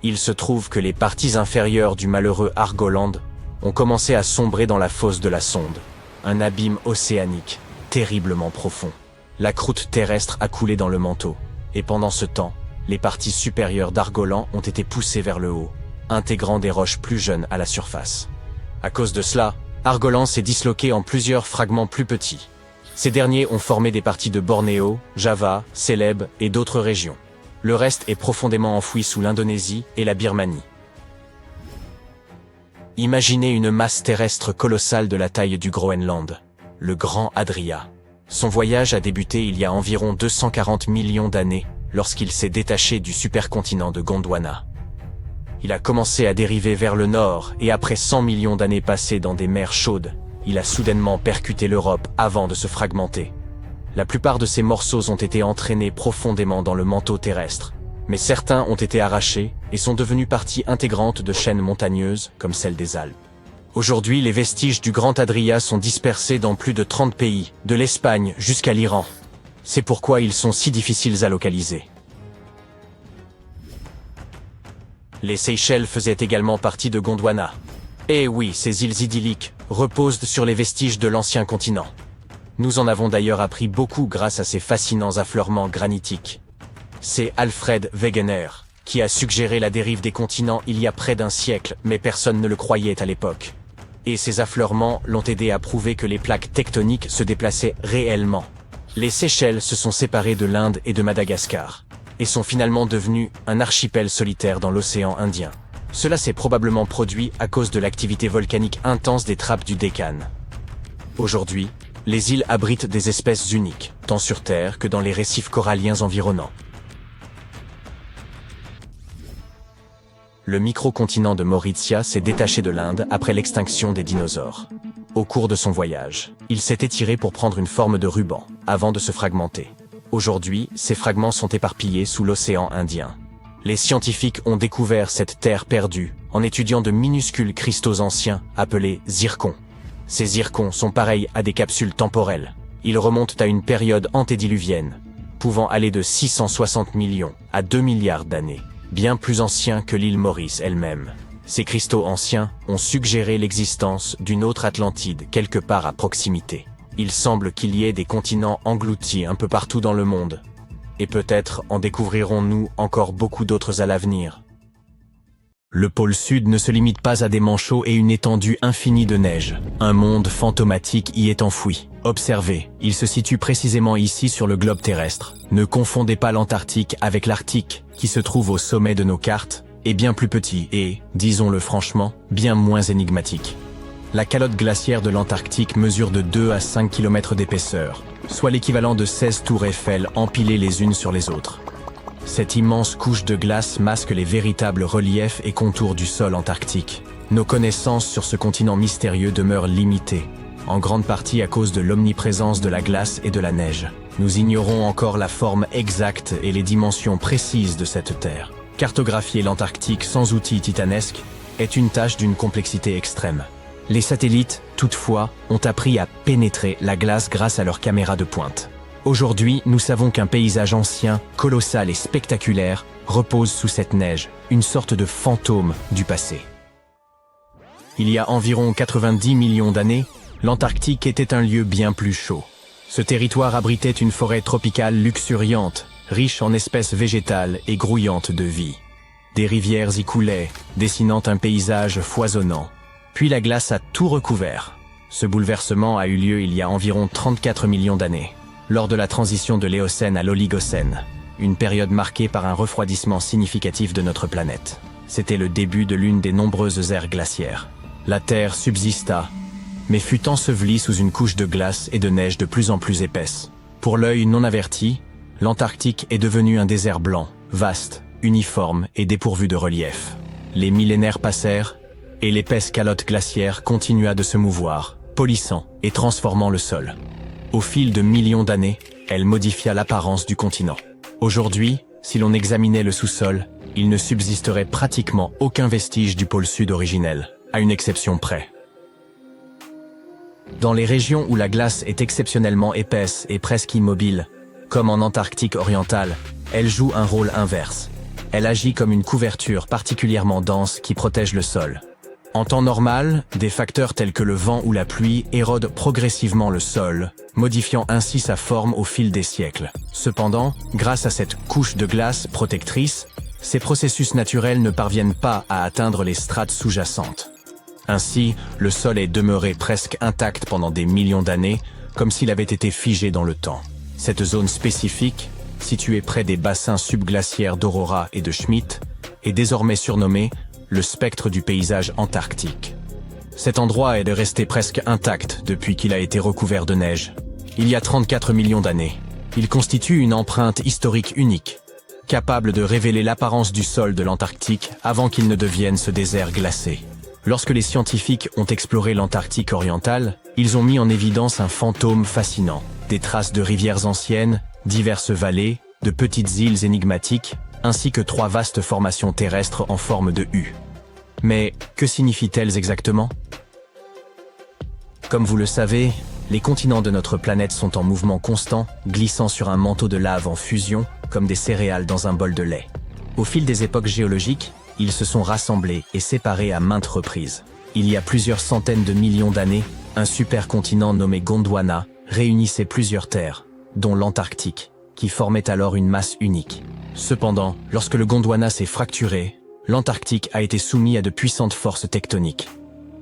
Speaker 1: Il se trouve que les parties inférieures du malheureux Argoland ont commencé à sombrer dans la fosse de la sonde, un abîme océanique terriblement profond. La croûte terrestre a coulé dans le manteau, et pendant ce temps, les parties supérieures d'Argolan ont été poussées vers le haut, intégrant des roches plus jeunes à la surface. À cause de cela, Argolan s'est disloqué en plusieurs fragments plus petits. Ces derniers ont formé des parties de Bornéo, Java, Célèbes et d'autres régions. Le reste est profondément enfoui sous l'Indonésie et la Birmanie. Imaginez une masse terrestre colossale de la taille du Groenland, le Grand Adria. Son voyage a débuté il y a environ 240 millions d'années, lorsqu'il s'est détaché du supercontinent de Gondwana. Il a commencé à dériver vers le nord et après 100 millions d'années passées dans des mers chaudes, il a soudainement percuté l'Europe avant de se fragmenter. La plupart de ces morceaux ont été entraînés profondément dans le manteau terrestre, mais certains ont été arrachés et sont devenus partie intégrante de chaînes montagneuses comme celle des Alpes. Aujourd'hui, les vestiges du Grand Adria sont dispersés dans plus de 30 pays, de l'Espagne jusqu'à l'Iran. C'est pourquoi ils sont si difficiles à localiser. Les Seychelles faisaient également partie de Gondwana. Et oui, ces îles idylliques reposent sur les vestiges de l'ancien continent. Nous en avons d'ailleurs appris beaucoup grâce à ces fascinants affleurements granitiques. C'est Alfred Wegener qui a suggéré la dérive des continents il y a près d'un siècle, mais personne ne le croyait à l'époque. Et ces affleurements l'ont aidé à prouver que les plaques tectoniques se déplaçaient réellement. Les Seychelles se sont séparées de l'Inde et de Madagascar, et sont finalement devenus un archipel solitaire dans l'océan Indien. Cela s'est probablement produit à cause de l'activité volcanique intense des trappes du Deccan. Aujourd'hui, les îles abritent des espèces uniques, tant sur Terre que dans les récifs coralliens environnants. Le microcontinent de Mauritia s'est détaché de l'Inde après l'extinction des dinosaures. Au cours de son voyage, il s'est étiré pour prendre une forme de ruban, avant de se fragmenter. Aujourd'hui, ces fragments sont éparpillés sous l'océan Indien. Les scientifiques ont découvert cette terre perdue en étudiant de minuscules cristaux anciens appelés zircons. Ces zircons sont pareils à des capsules temporelles. Ils remontent à une période antédiluvienne, pouvant aller de 660 millions à 2 milliards d'années, bien plus anciens que l'île Maurice elle-même. Ces cristaux anciens ont suggéré l'existence d'une autre Atlantide quelque part à proximité. Il semble qu'il y ait des continents engloutis un peu partout dans le monde. Et peut-être en découvrirons-nous encore beaucoup d'autres à l'avenir. Le pôle sud ne se limite pas à des manchots et une étendue infinie de neige. Un monde fantomatique y est enfoui. Observez, il se situe précisément ici sur le globe terrestre. Ne confondez pas l'Antarctique avec l'Arctique, qui se trouve au sommet de nos cartes, est bien plus petit et, disons-le franchement, bien moins énigmatique. La calotte glaciaire de l'Antarctique mesure de 2 à 5 km d'épaisseur, soit l'équivalent de 16 tours Eiffel empilées les unes sur les autres. Cette immense couche de glace masque les véritables reliefs et contours du sol antarctique. Nos connaissances sur ce continent mystérieux demeurent limitées, en grande partie à cause de l'omniprésence de la glace et de la neige. Nous ignorons encore la forme exacte et les dimensions précises de cette terre. Cartographier l'Antarctique sans outils titanesques est une tâche d'une complexité extrême. Les satellites, toutefois, ont appris à pénétrer la glace grâce à leurs caméras de pointe. Aujourd'hui, nous savons qu'un paysage ancien, colossal et spectaculaire repose sous cette neige, une sorte de fantôme du passé. Il y a environ 90 millions d'années, l'Antarctique était un lieu bien plus chaud. Ce territoire abritait une forêt tropicale luxuriante, riche en espèces végétales et grouillante de vie. Des rivières y coulaient, dessinant un paysage foisonnant. Puis la glace a tout recouvert. Ce bouleversement a eu lieu il y a environ 34 millions d'années, lors de la transition de l'Éocène à l'Oligocène, une période marquée par un refroidissement significatif de notre planète. C'était le début de l'une des nombreuses ères glaciaires. La Terre subsista, mais fut ensevelie sous une couche de glace et de neige de plus en plus épaisse. Pour l'œil non averti, l'Antarctique est devenu un désert blanc, vaste, uniforme et dépourvu de relief. Les millénaires passèrent, et l'épaisse calotte glaciaire continua de se mouvoir, polissant et transformant le sol. Au fil de millions d'années, elle modifia l'apparence du continent. Aujourd'hui, si l'on examinait le sous-sol, il ne subsisterait pratiquement aucun vestige du pôle sud originel, à une exception près. Dans les régions où la glace est exceptionnellement épaisse et presque immobile, comme en Antarctique orientale, elle joue un rôle inverse. Elle agit comme une couverture particulièrement dense qui protège le sol. En temps normal, des facteurs tels que le vent ou la pluie érodent progressivement le sol, modifiant ainsi sa forme au fil des siècles. Cependant, grâce à cette couche de glace protectrice, ces processus naturels ne parviennent pas à atteindre les strates sous-jacentes. Ainsi, le sol est demeuré presque intact pendant des millions d'années, comme s'il avait été figé dans le temps. Cette zone spécifique, située près des bassins subglaciaires d'Aurora et de Schmidt, est désormais surnommée le spectre du paysage antarctique. Cet endroit est resté presque intact depuis qu'il a été recouvert de neige. Il y a 34 millions d'années. Il constitue une empreinte historique unique, capable de révéler l'apparence du sol de l'Antarctique avant qu'il ne devienne ce désert glacé. Lorsque les scientifiques ont exploré l'Antarctique orientale, ils ont mis en évidence un fantôme fascinant. Des traces de rivières anciennes, diverses vallées, de petites îles énigmatiques, ainsi que 3 vastes formations terrestres en forme de U. Mais que signifient-elles exactement? Comme vous le savez, les continents de notre planète sont en mouvement constant, glissant sur un manteau de lave en fusion, comme des céréales dans un bol de lait. Au fil des époques géologiques, ils se sont rassemblés et séparés à maintes reprises. Il y a plusieurs centaines de millions d'années, un supercontinent nommé Gondwana réunissait plusieurs terres, dont l'Antarctique, qui formait alors une masse unique. Cependant, lorsque le Gondwana s'est fracturé, l'Antarctique a été soumis à de puissantes forces tectoniques.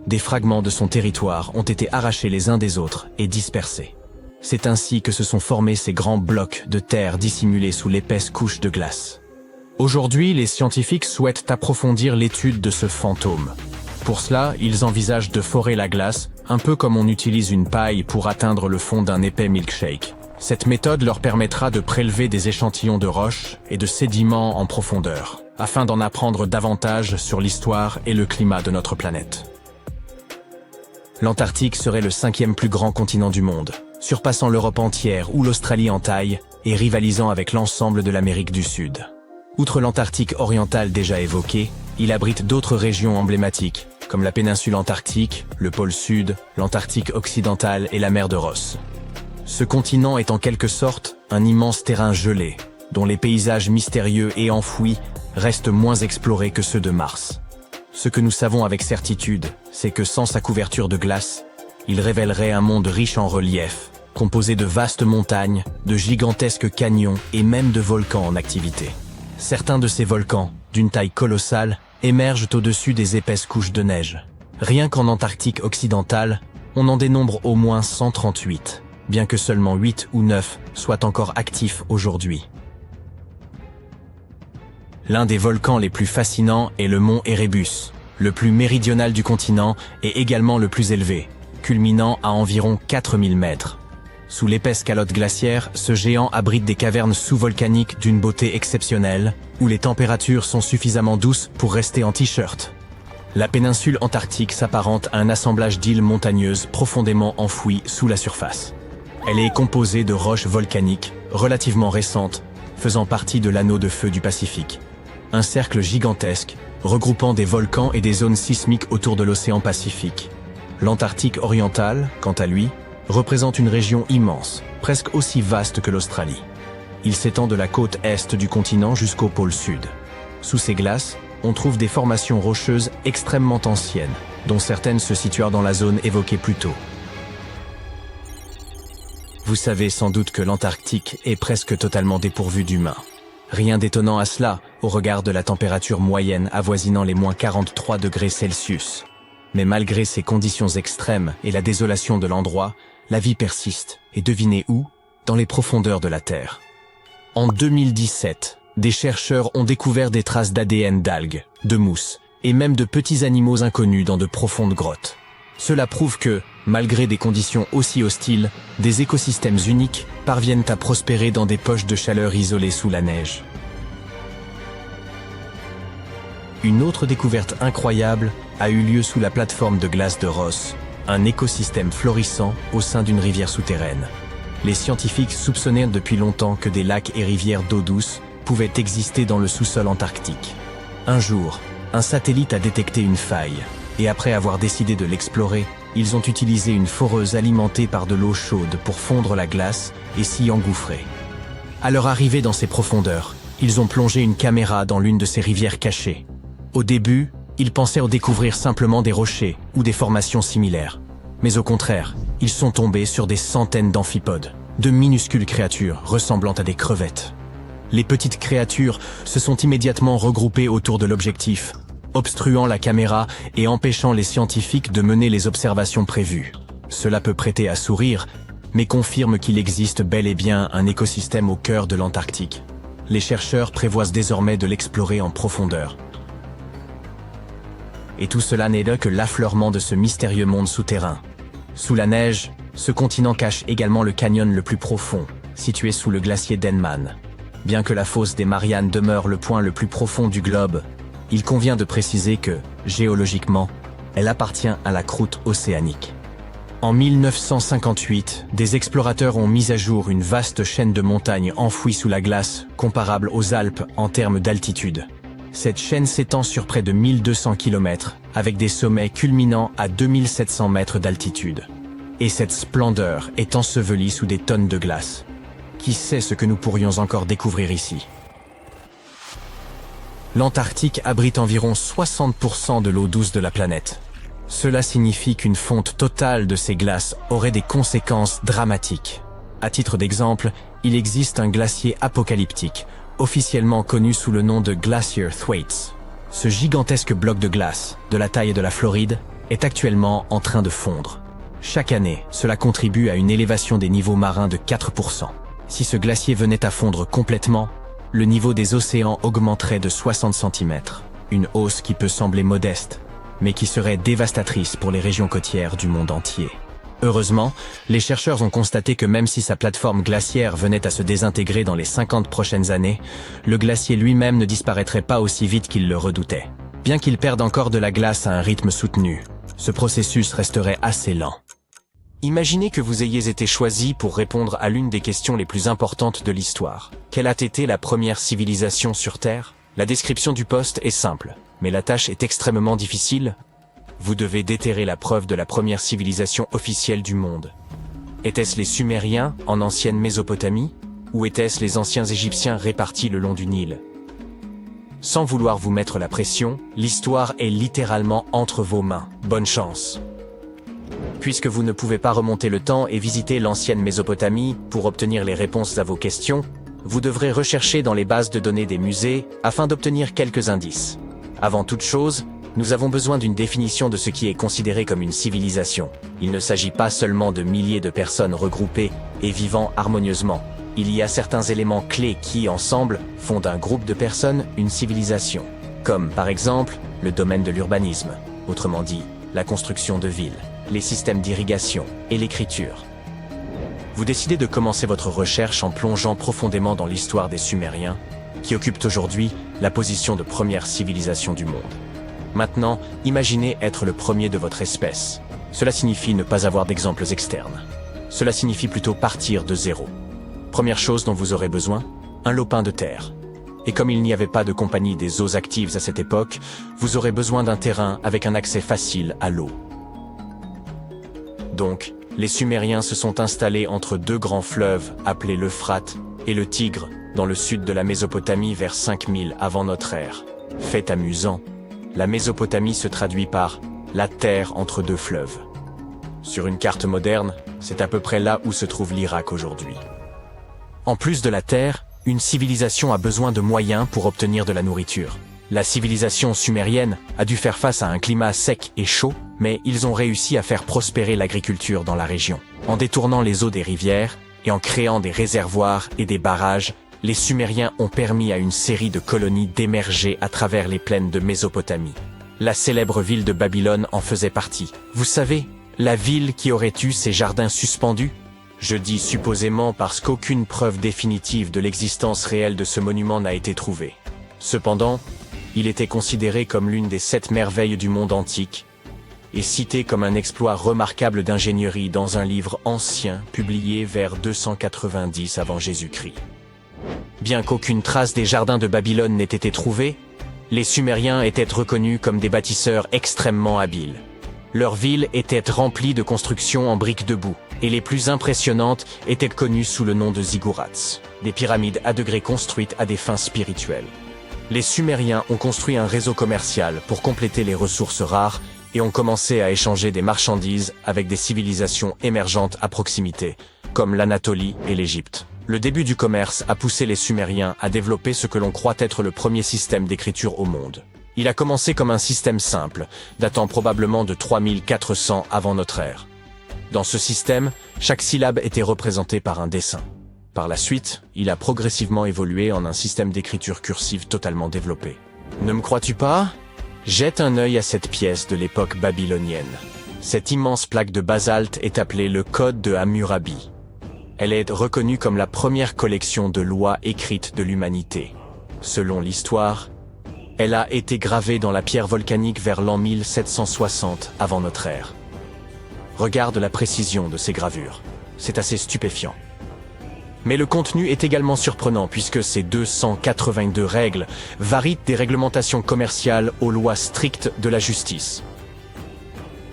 Speaker 1: Des fragments de son territoire ont été arrachés les uns des autres et dispersés. C'est ainsi que se sont formés ces grands blocs de terre dissimulés sous l'épaisse couche de glace. Aujourd'hui, les scientifiques souhaitent approfondir l'étude de ce fantôme. Pour cela, ils envisagent de forer la glace, un peu comme on utilise une paille pour atteindre le fond d'un épais milkshake. Cette méthode leur permettra de prélever des échantillons de roches et de sédiments en profondeur, afin d'en apprendre davantage sur l'histoire et le climat de notre planète. L'Antarctique serait le 5e plus grand continent du monde, surpassant l'Europe entière ou l'Australie en taille et rivalisant avec l'ensemble de l'Amérique du Sud. Outre l'Antarctique orientale déjà évoquée, il abrite d'autres régions emblématiques, comme la péninsule antarctique, le pôle Sud, l'Antarctique occidentale et la mer de Ross. Ce continent est en quelque sorte un immense terrain gelé, dont les paysages mystérieux et enfouis restent moins explorés que ceux de Mars. Ce que nous savons avec certitude, c'est que sans sa couverture de glace, il révélerait un monde riche en relief, composé de vastes montagnes, de gigantesques canyons et même de volcans en activité. Certains de ces volcans, d'une taille colossale, émergent au-dessus des épaisses couches de neige. Rien qu'en Antarctique occidentale, on en dénombre au moins 138, bien que seulement 8 ou 9 soient encore actifs aujourd'hui. L'un des volcans les plus fascinants est le mont Erebus, le plus méridional du continent et également le plus élevé, culminant à environ 4000 mètres. Sous l'épaisse calotte glaciaire, ce géant abrite des cavernes sous-volcaniques d'une beauté exceptionnelle, où les températures sont suffisamment douces pour rester en t-shirt. La péninsule antarctique s'apparente à un assemblage d'îles montagneuses profondément enfouies sous la surface. Elle est composée de roches volcaniques, relativement récentes, faisant partie de l'anneau de feu du Pacifique. Un cercle gigantesque, regroupant des volcans et des zones sismiques autour de l'océan Pacifique. L'Antarctique oriental, quant à lui, représente une région immense, presque aussi vaste que l'Australie. Il s'étend de la côte est du continent jusqu'au pôle sud. Sous ces glaces, on trouve des formations rocheuses extrêmement anciennes, dont certaines se situent dans la zone évoquée plus tôt. Vous savez sans doute que l'Antarctique est presque totalement dépourvue d'humains. Rien d'étonnant à cela, au regard de la température moyenne avoisinant les moins 43 degrés Celsius. Mais malgré ces conditions extrêmes et la désolation de l'endroit, la vie persiste, et devinez où? Dans les profondeurs de la Terre. En 2017, des chercheurs ont découvert des traces d'ADN d'algues, de mousses, et même de petits animaux inconnus dans de profondes grottes. Cela prouve que, malgré des conditions aussi hostiles, des écosystèmes uniques parviennent à prospérer dans des poches de chaleur isolées sous la neige. Une autre découverte incroyable a eu lieu sous la plateforme de glace de Ross, un écosystème florissant au sein d'une rivière souterraine. Les scientifiques soupçonnaient depuis longtemps que des lacs et rivières d'eau douce pouvaient exister dans le sous-sol antarctique. Un jour, un satellite a détecté une faille, et après avoir décidé de l'explorer, ils ont utilisé une foreuse alimentée par de l'eau chaude pour fondre la glace et s'y engouffrer. À leur arrivée dans ces profondeurs, ils ont plongé une caméra dans l'une de ces rivières cachées. Au début, ils pensaient découvrir simplement des rochers ou des formations similaires. Mais au contraire, ils sont tombés sur des centaines d'amphipodes, de minuscules créatures ressemblant à des crevettes. Les petites créatures se sont immédiatement regroupées autour de l'objectif, obstruant la caméra et empêchant les scientifiques de mener les observations prévues. Cela peut prêter à sourire, mais confirme qu'il existe bel et bien un écosystème au cœur de l'Antarctique. Les chercheurs prévoient désormais de l'explorer en profondeur. Et tout cela n'est là que l'affleurement de ce mystérieux monde souterrain. Sous la neige, ce continent cache également le canyon le plus profond, situé sous le glacier Denman. Bien que la fosse des Mariannes demeure le point le plus profond du globe, il convient de préciser que, géologiquement, elle appartient à la croûte océanique. En 1958, des explorateurs ont mis à jour une vaste chaîne de montagnes enfouies sous la glace, comparable aux Alpes en termes d'altitude. Cette chaîne s'étend sur près de 1200 km, avec des sommets culminant à 2700 mètres d'altitude. Et cette splendeur est ensevelie sous des tonnes de glace. Qui sait ce que nous pourrions encore découvrir ici? L'Antarctique abrite environ 60% de l'eau douce de la planète. Cela signifie qu'une fonte totale de ces glaces aurait des conséquences dramatiques. À titre d'exemple, il existe un glacier apocalyptique, officiellement connu sous le nom de Glacier Thwaites. Ce gigantesque bloc de glace, de la taille de la Floride, est actuellement en train de fondre. Chaque année, cela contribue à une élévation des niveaux marins de 4%. Si ce glacier venait à fondre complètement, le niveau des océans augmenterait de 60 cm. Une hausse qui peut sembler modeste, mais qui serait dévastatrice pour les régions côtières du monde entier. Heureusement, les chercheurs ont constaté que même si sa plateforme glaciaire venait à se désintégrer dans les 50 prochaines années, le glacier lui-même ne disparaîtrait pas aussi vite qu'il le redoutait. Bien qu'il perde encore de la glace à un rythme soutenu, ce processus resterait assez lent. Imaginez que vous ayez été choisi pour répondre à l'une des questions les plus importantes de l'histoire. Quelle a été la première civilisation sur Terre? La description du poste est simple, mais la tâche est extrêmement difficile. Vous devez déterrer la preuve de la première civilisation officielle du monde. Étaient-ce les Sumériens en ancienne Mésopotamie? Ou étaient-ce les anciens Égyptiens répartis le long du Nil? Sans vouloir vous mettre la pression, l'histoire est littéralement entre vos mains. Bonne chance! Puisque vous ne pouvez pas remonter le temps et visiter l'ancienne Mésopotamie pour obtenir les réponses à vos questions, vous devrez rechercher dans les bases de données des musées afin d'obtenir quelques indices. Avant toute chose, nous avons besoin d'une définition de ce qui est considéré comme une civilisation. Il ne s'agit pas seulement de milliers de personnes regroupées et vivant harmonieusement. Il y a certains éléments clés qui, ensemble, font d'un groupe de personnes une civilisation. Comme, par exemple, le domaine de l'urbanisme, autrement dit, la construction de villes, les systèmes d'irrigation et l'écriture. Vous décidez de commencer votre recherche en plongeant profondément dans l'histoire des Sumériens, qui occupent aujourd'hui la position de première civilisation du monde. Maintenant, imaginez être le premier de votre espèce. Cela signifie ne pas avoir d'exemples externes. Cela signifie plutôt partir de zéro. Première chose dont vous aurez besoin, un lopin de terre. Et comme il n'y avait pas de compagnie des eaux actives à cette époque, vous aurez besoin d'un terrain avec un accès facile à l'eau. Donc, les Sumériens se sont installés entre deux grands fleuves appelés l'Euphrate et le Tigre, dans le sud de la Mésopotamie vers 5000 avant notre ère. Fait amusant, la Mésopotamie se traduit par « la terre entre deux fleuves ». Sur une carte moderne, c'est à peu près là où se trouve l'Irak aujourd'hui. En plus de la terre, une civilisation a besoin de moyens pour obtenir de la nourriture. La civilisation sumérienne a dû faire face à un climat sec et chaud, mais ils ont réussi à faire prospérer l'agriculture dans la région. En détournant les eaux des rivières et en créant des réservoirs et des barrages, les Sumériens ont permis à une série de colonies d'émerger à travers les plaines de Mésopotamie. La célèbre ville de Babylone en faisait partie. Vous savez, la ville qui aurait eu ses jardins suspendus? Je dis supposément parce qu'aucune preuve définitive de l'existence réelle de ce monument n'a été trouvée. Cependant, il était considéré comme l'une des 7 merveilles du monde antique et cité comme un exploit remarquable d'ingénierie dans un livre ancien publié vers 290 avant Jésus-Christ. Bien qu'aucune trace des jardins de Babylone n'ait été trouvée, les Sumériens étaient reconnus comme des bâtisseurs extrêmement habiles. Leur ville était remplie de constructions en briques de boue, et les plus impressionnantes étaient connues sous le nom de ziggourats, des pyramides à degrés construites à des fins spirituelles. Les Sumériens ont construit un réseau commercial pour compléter les ressources rares et ont commencé à échanger des marchandises avec des civilisations émergentes à proximité, comme l'Anatolie et l'Égypte. Le début du commerce a poussé les Sumériens à développer ce que l'on croit être le premier système d'écriture au monde. Il a commencé comme un système simple, datant probablement de 3400 avant notre ère. Dans ce système, chaque syllabe était représentée par un dessin. Par la suite, il a progressivement évolué en un système d'écriture cursive totalement développé. Ne me crois-tu pas? Jette un œil à cette pièce de l'époque babylonienne. Cette immense plaque de basalte est appelée le Code de Hammurabi. Elle est reconnue comme la première collection de lois écrites de l'humanité. Selon l'histoire, elle a été gravée dans la pierre volcanique vers l'an 1760 avant notre ère. Regarde la précision de ces gravures. C'est assez stupéfiant. Mais le contenu est également surprenant puisque ces 282 règles varient des réglementations commerciales aux lois strictes de la justice.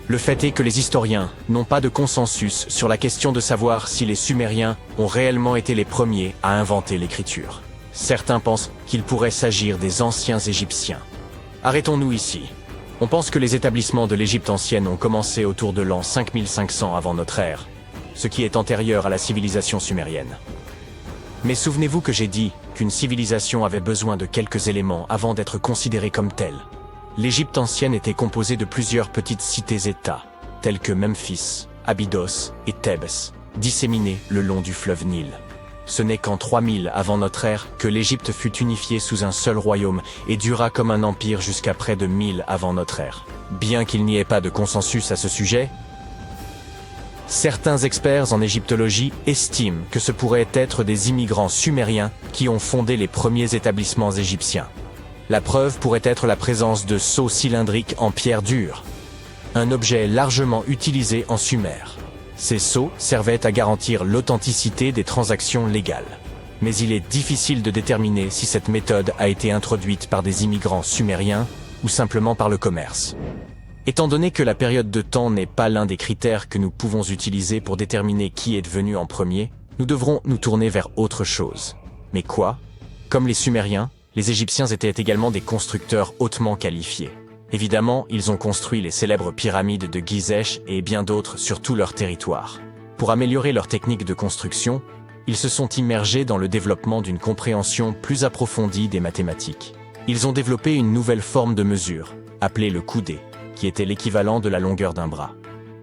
Speaker 1: Le fait est que les historiens n'ont pas de consensus sur la question de savoir si les Sumériens ont réellement été les premiers à inventer l'écriture. Certains pensent qu'il pourrait s'agir des anciens Égyptiens. Arrêtons-nous ici. On pense que les établissements de l'Égypte ancienne ont commencé autour de l'an 5500 avant notre ère, ce qui est antérieur à la civilisation sumérienne. Mais souvenez-vous que j'ai dit qu'une civilisation avait besoin de quelques éléments avant d'être considérée comme telle. L'Égypte ancienne était composée de plusieurs petites cités-États, telles que Memphis, Abydos et Thèbes, disséminées le long du fleuve Nil. Ce n'est qu'en 3000 avant notre ère que l'Égypte fut unifiée sous un seul royaume et dura comme un empire jusqu'à près de 1000 avant notre ère. Bien qu'il n'y ait pas de consensus à ce sujet, certains experts en égyptologie estiment que ce pourrait être des immigrants sumériens qui ont fondé les premiers établissements égyptiens. La preuve pourrait être la présence de sceaux cylindriques en pierre dure, un objet largement utilisé en Sumer. Ces sceaux servaient à garantir l'authenticité des transactions légales. Mais il est difficile de déterminer si cette méthode a été introduite par des immigrants sumériens ou simplement par le commerce. Étant donné que la période de temps n'est pas l'un des critères que nous pouvons utiliser pour déterminer qui est venu en premier, nous devrons nous tourner vers autre chose. Mais quoi? Comme les Sumériens, les Égyptiens étaient également des constructeurs hautement qualifiés. Évidemment, ils ont construit les célèbres pyramides de Gizeh et bien d'autres sur tout leur territoire. Pour améliorer leur technique de construction, ils se sont immergés dans le développement d'une compréhension plus approfondie des mathématiques. Ils ont développé une nouvelle forme de mesure, appelée le coudé, qui était l'équivalent de la longueur d'un bras.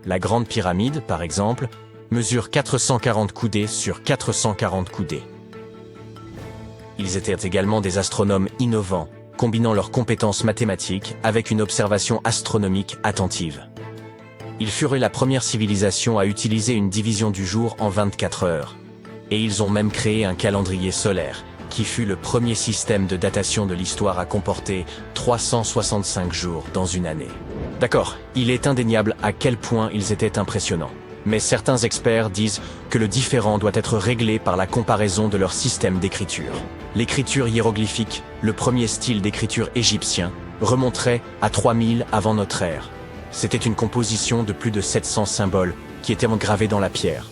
Speaker 1: La Grande Pyramide, par exemple, mesure 440 coudées sur 440 coudées. Ils étaient également des astronomes innovants, combinant leurs compétences mathématiques avec une observation astronomique attentive. Ils furent la première civilisation à utiliser une division du jour en 24 heures. Et ils ont même créé un calendrier solaire, qui fut le premier système de datation de l'histoire à comporter 365 jours dans une année. D'accord, il est indéniable à quel point ils étaient impressionnants. Mais certains experts disent que le différend doit être réglé par la comparaison de leur système d'écriture. L'écriture hiéroglyphique, le premier style d'écriture égyptien, remonterait à 3000 avant notre ère. C'était une composition de plus de 700 symboles qui étaient engravés dans la pierre.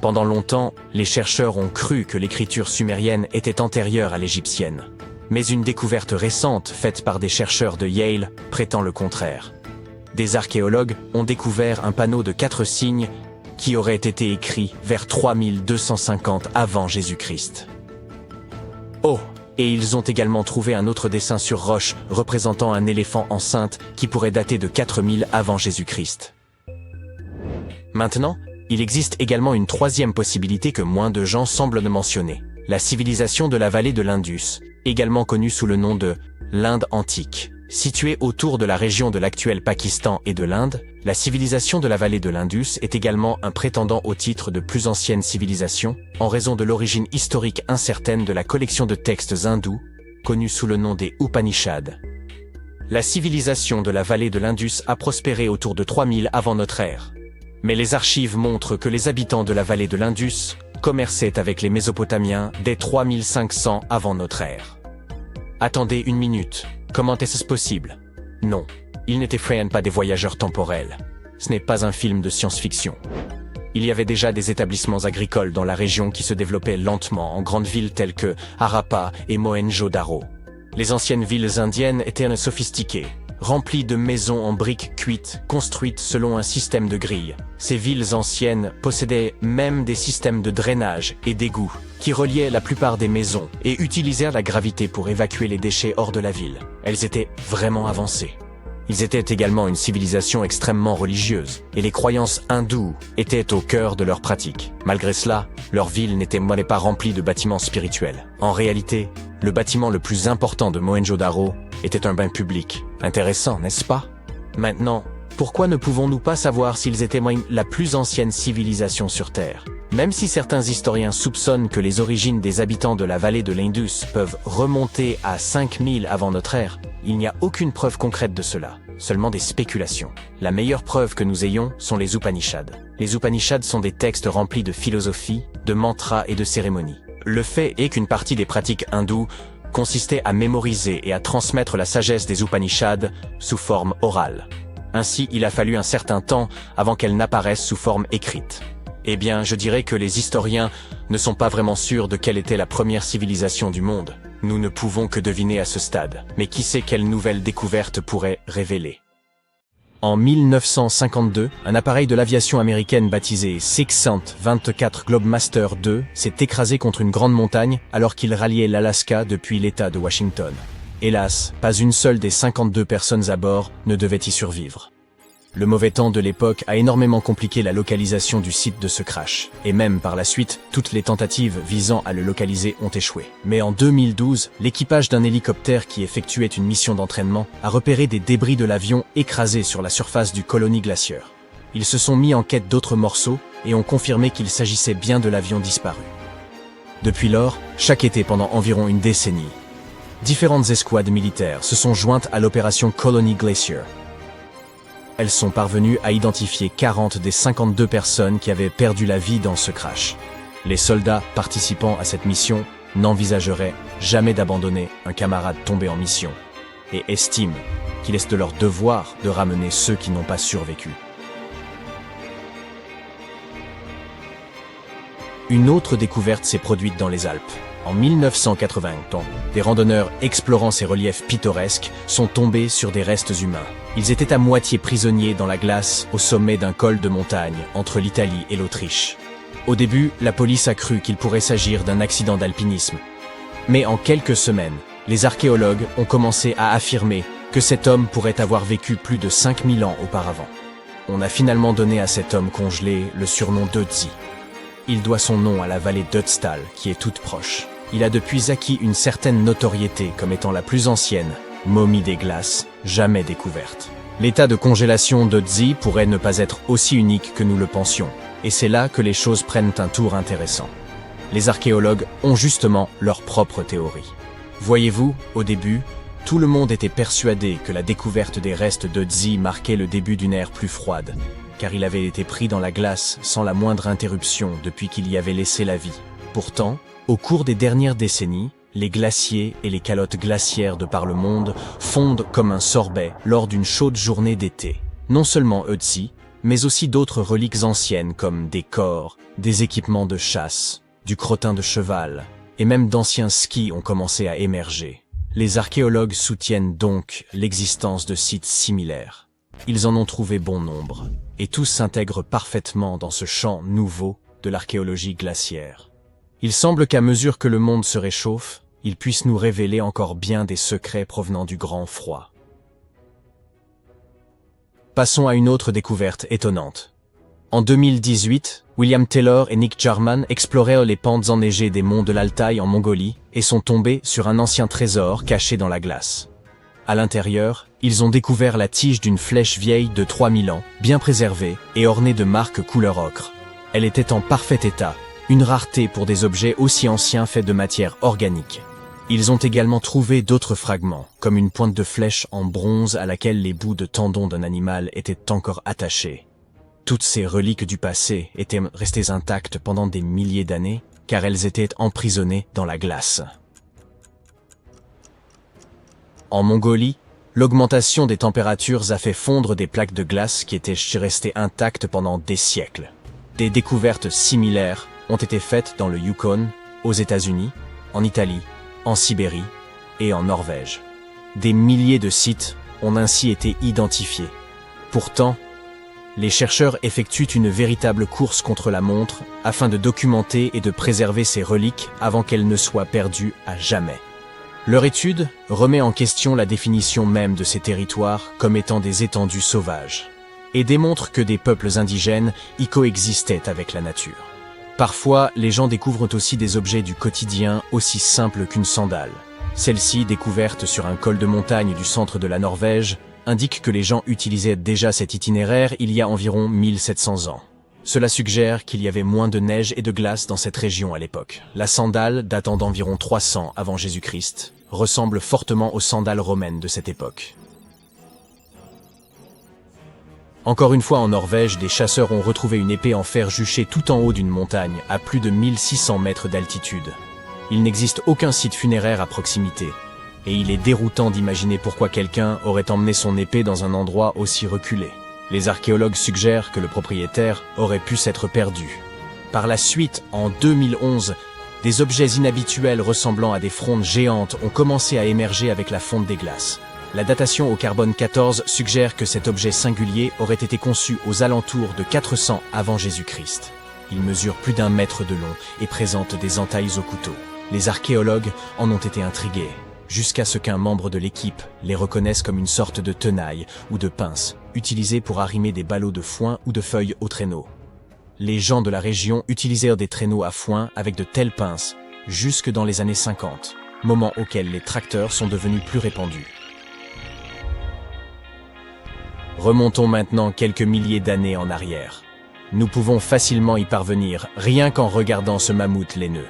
Speaker 1: Pendant longtemps, les chercheurs ont cru que l'écriture sumérienne était antérieure à l'égyptienne. Mais une découverte récente faite par des chercheurs de Yale prétend le contraire. Des archéologues ont découvert un panneau de 4 signes qui aurait été écrit vers 3250 avant Jésus-Christ. Oh, et ils ont également trouvé un autre dessin sur roche représentant un éléphant enceinte qui pourrait dater de 4000 avant Jésus-Christ. Maintenant, il existe également une troisième possibilité que moins de gens semblent ne mentionner. La civilisation de la vallée de l'Indus, également connue sous le nom de l'Inde antique. Située autour de la région de l'actuel Pakistan et de l'Inde, la civilisation de la vallée de l'Indus est également un prétendant au titre de plus ancienne civilisation, en raison de l'origine historique incertaine de la collection de textes hindous, connue sous le nom des Upanishads. La civilisation de la vallée de l'Indus a prospéré autour de 3000 avant notre ère. Mais les archives montrent que les habitants de la vallée de l'Indus commerçaient avec les Mésopotamiens dès 3500 avant notre ère. Attendez une minute. Comment est-ce possible? Non, ils n'étaient pas des voyageurs temporels. Ce n'est pas un film de science-fiction. Il y avait déjà des établissements agricoles dans la région qui se développaient lentement en grandes villes telles que Harappa et Mohenjo-Daro. Les anciennes villes indiennes étaient sophistiquées, remplies de maisons en briques cuites, construites selon un système de grilles. Ces villes anciennes possédaient même des systèmes de drainage et d'égouts qui reliaient la plupart des maisons et utilisèrent la gravité pour évacuer les déchets hors de la ville. Elles étaient vraiment avancées. Ils étaient également une civilisation extrêmement religieuse, et les croyances hindoues étaient au cœur de leurs pratiques. Malgré cela, leur ville n'était pas remplie de bâtiments spirituels. En réalité, le bâtiment le plus important de Mohenjo-Daro était un bain public. Intéressant, n'est-ce pas? Maintenant, pourquoi ne pouvons-nous pas savoir s'ils étaient la plus ancienne civilisation sur Terre? Même si certains historiens soupçonnent que les origines des habitants de la vallée de l'Indus peuvent remonter à 5000 avant notre ère, il n'y a aucune preuve concrète de cela, seulement des spéculations. La meilleure preuve que nous ayons sont les Upanishads. Les Upanishads sont des textes remplis de philosophie, de mantras et de cérémonies. Le fait est qu'une partie des pratiques hindoues consistait à mémoriser et à transmettre la sagesse des Upanishads sous forme orale. Ainsi, il a fallu un certain temps avant qu'elles n'apparaissent sous forme écrite. Eh bien, je dirais que les historiens ne sont pas vraiment sûrs de quelle était la première civilisation du monde. Nous ne pouvons que deviner à ce stade. Mais qui sait quelle nouvelle découverte pourrait révéler? En 1952, un appareil de l'aviation américaine baptisé 624 Globemaster II s'est écrasé contre une grande montagne alors qu'il ralliait l'Alaska depuis l'État de Washington. Hélas, pas une seule des 52 personnes à bord ne devait y survivre. Le mauvais temps de l'époque a énormément compliqué la localisation du site de ce crash, et même par la suite, toutes les tentatives visant à le localiser ont échoué. Mais en 2012, l'équipage d'un hélicoptère qui effectuait une mission d'entraînement a repéré des débris de l'avion écrasés sur la surface du Colony Glacier. Ils se sont mis en quête d'autres morceaux et ont confirmé qu'il s'agissait bien de l'avion disparu. Depuis lors, chaque été pendant environ une décennie, différentes escouades militaires se sont jointes à l'opération Colony Glacier. Elles sont parvenues à identifier 40 des 52 personnes qui avaient perdu la vie dans ce crash. Les soldats participant à cette mission n'envisageraient jamais d'abandonner un camarade tombé en mission et estiment qu'il est de leur devoir de ramener ceux qui n'ont pas survécu. Une autre découverte s'est produite dans les Alpes. En 1980, des randonneurs explorant ces reliefs pittoresques sont tombés sur des restes humains. Ils étaient à moitié prisonniers dans la glace au sommet d'un col de montagne entre l'Italie et l'Autriche. Au début, la police a cru qu'il pourrait s'agir d'un accident d'alpinisme. Mais en quelques semaines, Les archéologues ont commencé à affirmer que cet homme pourrait avoir vécu plus de 5000 ans auparavant. On a finalement donné à cet homme congelé le surnom d'Ötzi. Il doit son nom à la vallée d'Ötztal, qui est toute proche. Il a depuis acquis une certaine notoriété comme étant la plus ancienne momie des glaces jamais découverte. L'état de congélation d'Ötzi pourrait ne pas être aussi unique que nous le pensions, et c'est là que les choses prennent un tour intéressant. Les archéologues ont justement leur propre théorie. Voyez-vous, au début, tout le monde était persuadé que la découverte des restes d'Ötzi marquait le début d'une ère plus froide, car il avait été pris dans la glace sans la moindre interruption depuis qu'il y avait laissé la vie. Pourtant, au cours des dernières décennies, les glaciers et les calottes glaciaires de par le monde fondent comme un sorbet lors d'une chaude journée d'été. Non seulement Ötzi, mais aussi d'autres reliques anciennes comme des corps, des équipements de chasse, du crottin de cheval, et même d'anciens skis ont commencé à émerger. Les archéologues soutiennent donc l'existence de sites similaires. Ils en ont trouvé bon nombre, et tous s'intègrent parfaitement dans ce champ nouveau de l'archéologie glaciaire. Il semble qu'à mesure que le monde se réchauffe, il puisse nous révéler encore bien des secrets provenant du grand froid. Passons à une autre découverte étonnante. En 2018, William Taylor et Nick Jarman explorèrent les pentes enneigées des monts de l'Altaï en Mongolie et sont tombés sur un ancien trésor caché dans la glace. À l'intérieur, ils ont découvert la tige d'une flèche vieille de 3000 ans, bien préservée et ornée de marques couleur ocre. Elle était en parfait état, une rareté pour des objets aussi anciens faits de matière organique. Ils ont également trouvé d'autres fragments, comme une pointe de flèche en bronze à laquelle les bouts de tendons d'un animal étaient encore attachés. Toutes ces reliques du passé étaient restées intactes pendant des milliers d'années, car elles étaient emprisonnées dans la glace. En Mongolie, l'augmentation des températures a fait fondre des plaques de glace qui étaient restées intactes pendant des siècles. Des découvertes similaires ont été faites dans le Yukon, aux États-Unis, en Italie, en Sibérie et en Norvège. Des milliers de sites ont ainsi été identifiés. Pourtant, les chercheurs effectuent une véritable course contre la montre afin de documenter et de préserver ces reliques avant qu'elles ne soient perdues à jamais. Leur étude remet en question la définition même de ces territoires comme étant des étendues sauvages et démontre que des peuples indigènes y coexistaient avec la nature. Parfois, les gens découvrent aussi des objets du quotidien aussi simples qu'une sandale. Celle-ci, découverte sur un col de montagne du centre de la Norvège, indique que les gens utilisaient déjà cet itinéraire il y a environ 1700 ans. Cela suggère qu'il y avait moins de neige et de glace dans cette région à l'époque. La sandale, datant d'environ 300 avant Jésus-Christ, ressemble fortement aux sandales romaines de cette époque. Encore une fois en Norvège, des chasseurs ont retrouvé une épée en fer juchée tout en haut d'une montagne, à plus de 1600 mètres d'altitude. Il n'existe aucun site funéraire à proximité, et il est déroutant d'imaginer pourquoi quelqu'un aurait emmené son épée dans un endroit aussi reculé. Les archéologues suggèrent que le propriétaire aurait pu s'être perdu. Par la suite, en 2011, des objets inhabituels ressemblant à des frondes géantes ont commencé à émerger avec la fonte des glaces. La datation au carbone 14 suggère que cet objet singulier aurait été conçu aux alentours de 400 avant Jésus-Christ. Il mesure plus d'1 mètre de long et présente des entailles au couteau. Les archéologues en ont été intrigués, jusqu'à ce qu'un membre de l'équipe les reconnaisse comme une sorte de tenaille ou de pince, utilisée pour arrimer des ballots de foin ou de feuilles au traîneau. Les gens de la région utilisèrent des traîneaux à foin avec de telles pinces jusque dans les années 50, moment auquel les tracteurs sont devenus plus répandus. Remontons maintenant quelques milliers d'années en arrière. Nous pouvons facilement y parvenir, rien qu'en regardant ce mammouth laineux.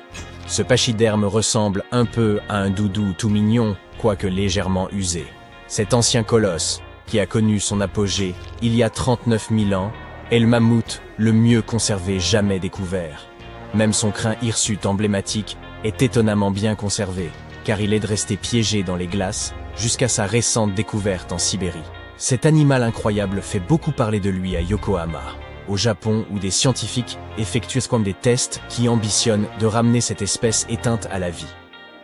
Speaker 1: Ce pachyderme ressemble un peu à un doudou tout mignon, quoique légèrement usé. Cet ancien colosse, qui a connu son apogée il y a 39 000 ans, est le mammouth le mieux conservé jamais découvert. Même son crin hirsute emblématique est étonnamment bien conservé, car il est resté piégé dans les glaces jusqu'à sa récente découverte en Sibérie. Cet animal incroyable fait beaucoup parler de lui à Yokohama, au Japon, où des scientifiques effectuent des tests qui ambitionnent de ramener cette espèce éteinte à la vie.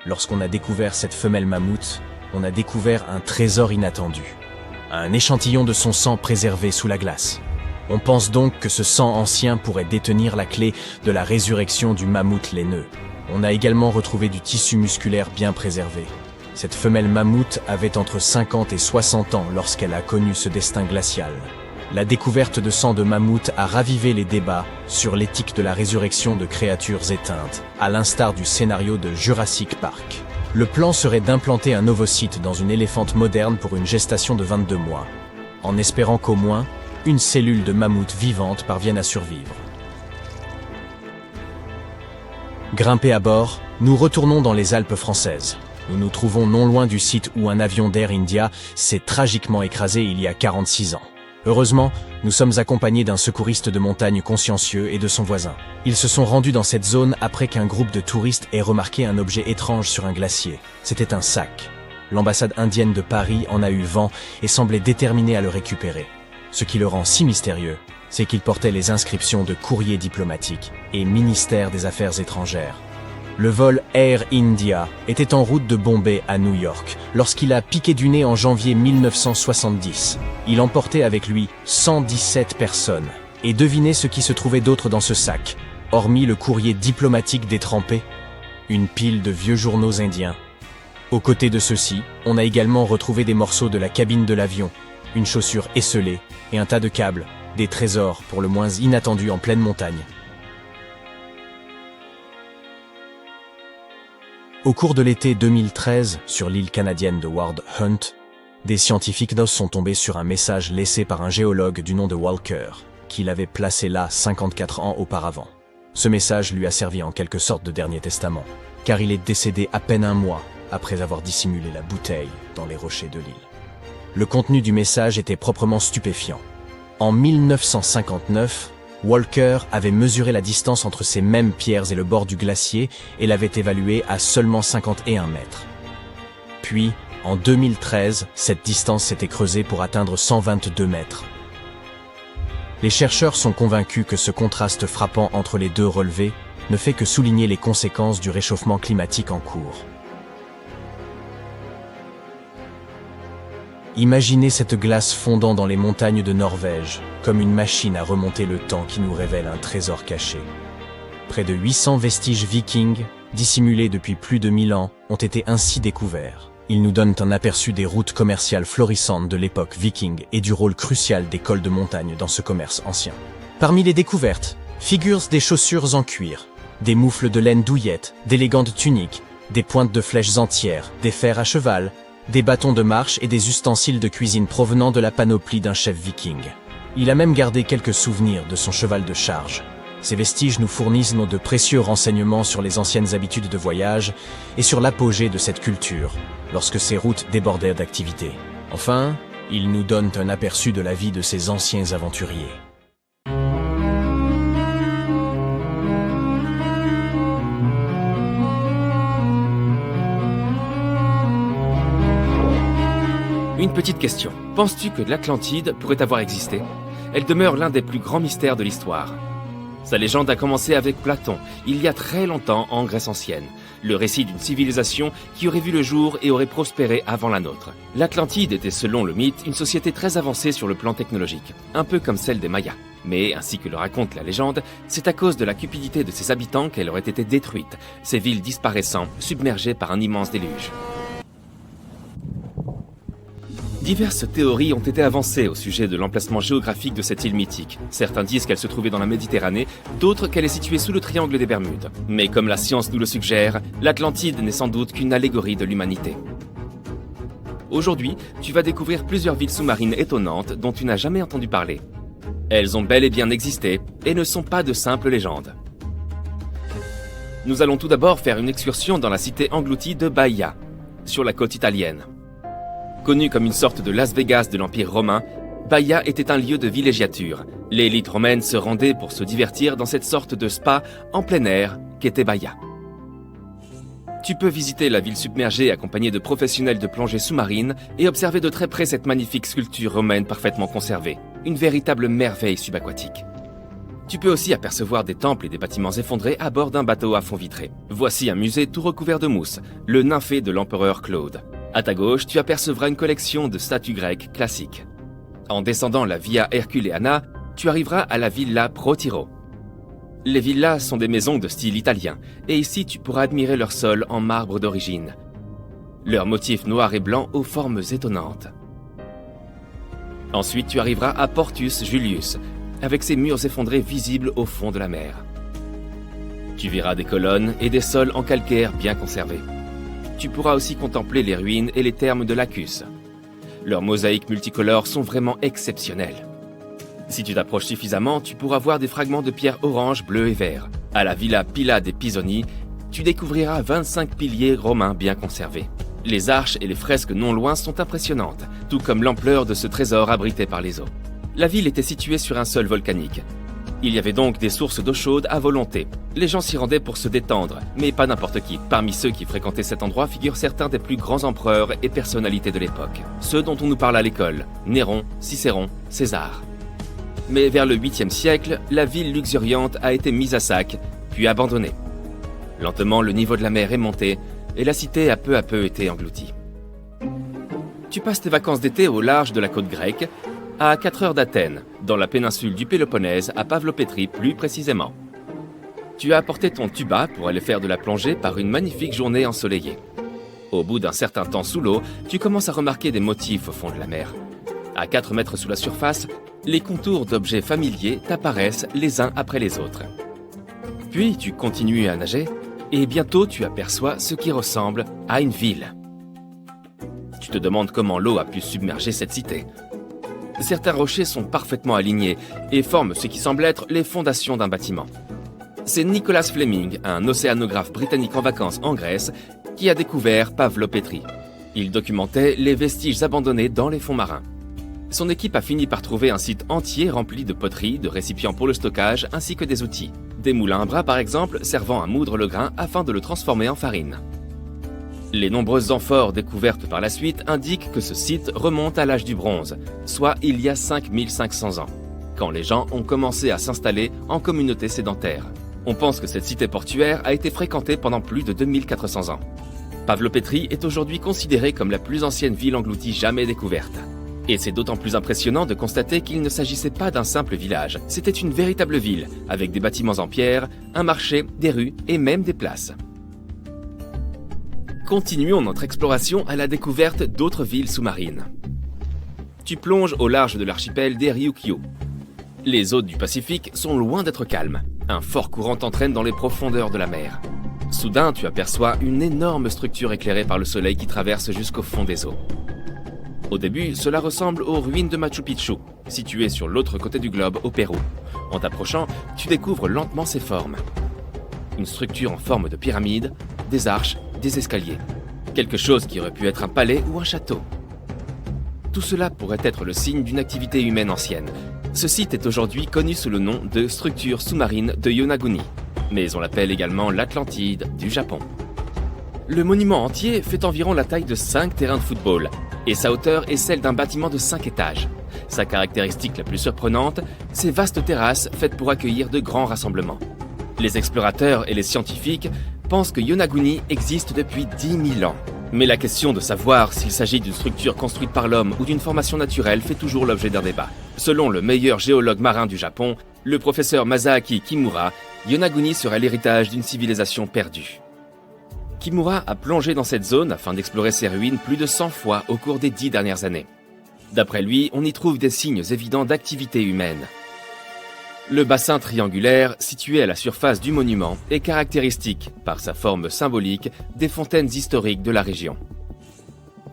Speaker 1: Lorsqu'on a découvert cette femelle mammouth, on a découvert un trésor inattendu. Un échantillon de son sang préservé sous la glace. On pense donc que ce sang ancien pourrait détenir la clé de la résurrection du mammouth laineux. On a également retrouvé du tissu musculaire bien préservé. Cette femelle mammouth avait entre 50 et 60 ans lorsqu'elle a connu ce destin glacial. La découverte de sang de mammouth a ravivé les débats sur l'éthique de la résurrection de créatures éteintes, à l'instar du scénario de Jurassic Park. Le plan serait d'implanter un ovocyte dans une éléphante moderne pour une gestation de 22 mois, en espérant qu'au moins une cellule de mammouth vivante parvienne à survivre. Grimpés à bord, nous retournons dans les Alpes françaises. Nous nous trouvons non loin du site où un avion d'Air India s'est tragiquement écrasé il y a 46 ans. Heureusement, nous sommes accompagnés d'un secouriste de montagne consciencieux et de son voisin. Ils se sont rendus dans cette zone après qu'un groupe de touristes ait remarqué un objet étrange sur un glacier. C'était un sac. L'ambassade indienne de Paris en a eu vent et semblait déterminée à le récupérer. Ce qui le rend si mystérieux, c'est qu'il portait les inscriptions de courrier diplomatique et ministère des Affaires étrangères. Le vol Air India était en route de Bombay à New York lorsqu'il a piqué du nez en janvier 1970. Il emportait avec lui 117 personnes. Et devinez ce qui se trouvait d'autre dans ce sac, hormis le courrier diplomatique détrempé, une pile de vieux journaux indiens. Aux côtés de ceux-ci, on a également retrouvé des morceaux de la cabine de l'avion, une chaussure esselée et un tas de câbles, des trésors pour le moins inattendus en pleine montagne. Au cours de l'été 2013, sur l'île canadienne de Ward Hunt, des scientifiques d'os sont tombés sur un message laissé par un géologue du nom de Walker, qu'il avait placé là 54 ans auparavant. Ce message lui a servi en quelque sorte de dernier testament, car il est décédé à peine un mois après avoir dissimulé la bouteille dans les rochers de l'île. Le contenu du message était proprement stupéfiant. En 1959, Walker avait mesuré la distance entre ces mêmes pierres et le bord du glacier et l'avait évaluée à seulement 51 mètres. Puis, en 2013, cette distance s'était creusée pour atteindre 122 mètres. Les chercheurs sont convaincus que ce contraste frappant entre les deux relevés ne fait que souligner les conséquences du réchauffement climatique en cours. Imaginez cette glace fondant dans les montagnes de Norvège, comme une machine à remonter le temps qui nous révèle un trésor caché. Près de 800 vestiges vikings, dissimulés depuis plus de 1000 ans, ont été ainsi découverts. Ils nous donnent un aperçu des routes commerciales florissantes de l'époque viking et du rôle crucial des cols de montagne dans ce commerce ancien. Parmi les découvertes, figurent des chaussures en cuir, des moufles de laine douillette, d'élégantes tuniques, des pointes de flèches entières, des fers à cheval, des bâtons de marche et des ustensiles de cuisine provenant de la panoplie d'un chef viking. Il a même gardé quelques souvenirs de son cheval de charge. Ces vestiges nous fournissent de précieux renseignements sur les anciennes habitudes de voyage et sur l'apogée de cette culture, lorsque ces routes débordaient d'activité. Enfin, ils nous donnent un aperçu de la vie de ces anciens aventuriers.
Speaker 2: Une petite question. Penses-tu que l'Atlantide pourrait avoir existé? Elle demeure l'un des plus grands mystères de l'histoire. Sa légende a commencé avec Platon, il y a très longtemps en Grèce ancienne. Le récit d'une civilisation qui aurait vu le jour et aurait prospéré avant la nôtre. L'Atlantide était, selon le mythe, une société très avancée sur le plan technologique, un peu comme celle des Mayas. Mais, ainsi que le raconte la légende, c'est à cause de la cupidité de ses habitants qu'elle aurait été détruite, ces villes disparaissant, submergées par un immense déluge. Diverses théories ont été avancées au sujet de l'emplacement géographique de cette île mythique. Certains disent qu'elle se trouvait dans la Méditerranée, d'autres qu'elle est située sous le triangle des Bermudes. Mais comme la science nous le suggère, l'Atlantide n'est sans doute qu'une allégorie de l'humanité. Aujourd'hui, tu vas découvrir plusieurs villes sous-marines étonnantes dont tu n'as jamais entendu parler. Elles ont bel et bien existé et ne sont pas de simples légendes. Nous allons tout d'abord faire une excursion dans la cité engloutie de Baïa, sur la côte italienne. Connue comme une sorte de Las Vegas de l'Empire romain, Baïa était un lieu de villégiature. L'élite romaine se rendait pour se divertir dans cette sorte de spa en plein air qu'était Baïa. Tu peux visiter la ville submergée accompagnée de professionnels de plongée sous-marine et observer de très près cette magnifique sculpture romaine parfaitement conservée, une véritable merveille subaquatique. Tu peux aussi apercevoir des temples et des bâtiments effondrés à bord d'un bateau à fond vitré. Voici un musée tout recouvert de mousse, le nymphée de l'empereur Claude. À ta gauche, tu apercevras une collection de statues grecques classiques. En descendant la Via Herculeana, tu arriveras à la Villa Pro Tiro. Les villas sont des maisons de style italien, et ici tu pourras admirer leur sol en marbre d'origine. leurs motifs noirs et blancs aux formes étonnantes. Ensuite, tu arriveras à Portus Julius, avec ses murs effondrés visibles au fond de la mer. Tu verras des colonnes et des sols en calcaire bien conservés. Tu pourras aussi contempler les ruines et les thermes de Lacus. Leurs mosaïques multicolores sont vraiment exceptionnelles. Si tu t'approches suffisamment, tu pourras voir des fragments de pierre orange, bleu et vert. À la Villa Pilla dei Pisoni, tu découvriras 25 piliers romains bien conservés. Les arches et les fresques non loin sont impressionnantes, tout comme l'ampleur de ce trésor abrité par les eaux. La ville était située sur un sol volcanique. Il y avait donc des sources d'eau chaude à volonté. Les gens s'y rendaient pour se détendre, mais pas n'importe qui. Parmi ceux qui fréquentaient cet endroit figurent certains des plus grands empereurs et personnalités de l'époque. Ceux dont on nous parle à l'école, Néron, Cicéron, César. Mais vers le 8e siècle, la ville luxuriante a été mise à sac, puis abandonnée. Lentement, le niveau de la mer est monté, et la cité a peu à peu été engloutie. Tu passes tes vacances d'été au large de la côte grecque, à 4 heures d'Athènes, dans la péninsule du Péloponnèse, à Pavlopétrie plus précisément. Tu as apporté ton tuba pour aller faire de la plongée par une magnifique journée ensoleillée. Au bout d'un certain temps sous l'eau, tu commences à remarquer des motifs au fond de la mer. À 4 mètres sous la surface, les contours d'objets familiers t'apparaissent les uns après les autres. Puis tu continues à nager, et bientôt tu aperçois ce qui ressemble à une ville. Tu te demandes comment l'eau a pu submerger cette cité. Certains rochers sont parfaitement alignés et forment ce qui semble être les fondations d'un bâtiment. C'est Nicholas Fleming, un océanographe britannique en vacances en Grèce, qui a découvert Pavlopétrie. Il documentait les vestiges abandonnés dans les fonds marins. Son équipe a fini par trouver un site entier rempli de poteries, de récipients pour le stockage, ainsi que des outils. Des moulins à bras par exemple, servant à moudre le grain afin de le transformer en farine. Les nombreuses amphores découvertes par la suite indiquent que ce site remonte à l'âge du bronze, soit il y a 5500 ans, quand les gens ont commencé à s'installer en communauté sédentaire. On pense que cette cité portuaire a été fréquentée pendant plus de 2400 ans. Pavlopétrie est aujourd'hui considérée comme la plus ancienne ville engloutie jamais découverte. Et c'est d'autant plus impressionnant de constater qu'il ne s'agissait pas d'un simple village. C'était une véritable ville, avec des bâtiments en pierre, un marché, des rues et même des places. Continuons notre exploration à la découverte d'autres villes sous-marines. Tu plonges au large de l'archipel des Ryukyu. Les eaux du Pacifique sont loin d'être calmes. Un fort courant t'entraîne dans les profondeurs de la mer. Soudain, tu aperçois une énorme structure éclairée par le soleil qui traverse jusqu'au fond des eaux. Au début, cela ressemble aux ruines de Machu Picchu, situées sur l'autre côté du globe, au Pérou. En t'approchant, tu découvres lentement ses formes. Une structure en forme de pyramide, des arches, des escaliers. Quelque chose qui aurait pu être un palais ou un château. Tout cela pourrait être le signe d'une activité humaine ancienne. Ce site est aujourd'hui connu sous le nom de structure sous-marine de Yonaguni, mais on l'appelle également l'Atlantide du Japon. Le monument entier fait environ la taille de 5 terrains de football, et sa hauteur est celle d'un bâtiment de 5 étages. Sa caractéristique la plus surprenante, ces vastes terrasses faites pour accueillir de grands rassemblements. Les explorateurs et les scientifiques pensent que Yonaguni existe depuis 10 000 ans. Mais la question de savoir s'il s'agit d'une structure construite par l'homme ou d'une formation naturelle fait toujours l'objet d'un débat. Selon le meilleur géologue marin du Japon, le professeur Masaaki Kimura, Yonaguni serait l'héritage d'une civilisation perdue. Kimura a plongé dans cette zone afin d'explorer ses ruines plus de 100 fois au cours des 10 dernières années. D'après lui, on y trouve des signes évidents d'activité humaine. Le bassin triangulaire, situé à la surface du monument, est caractéristique, par sa forme symbolique, des fontaines historiques de la région.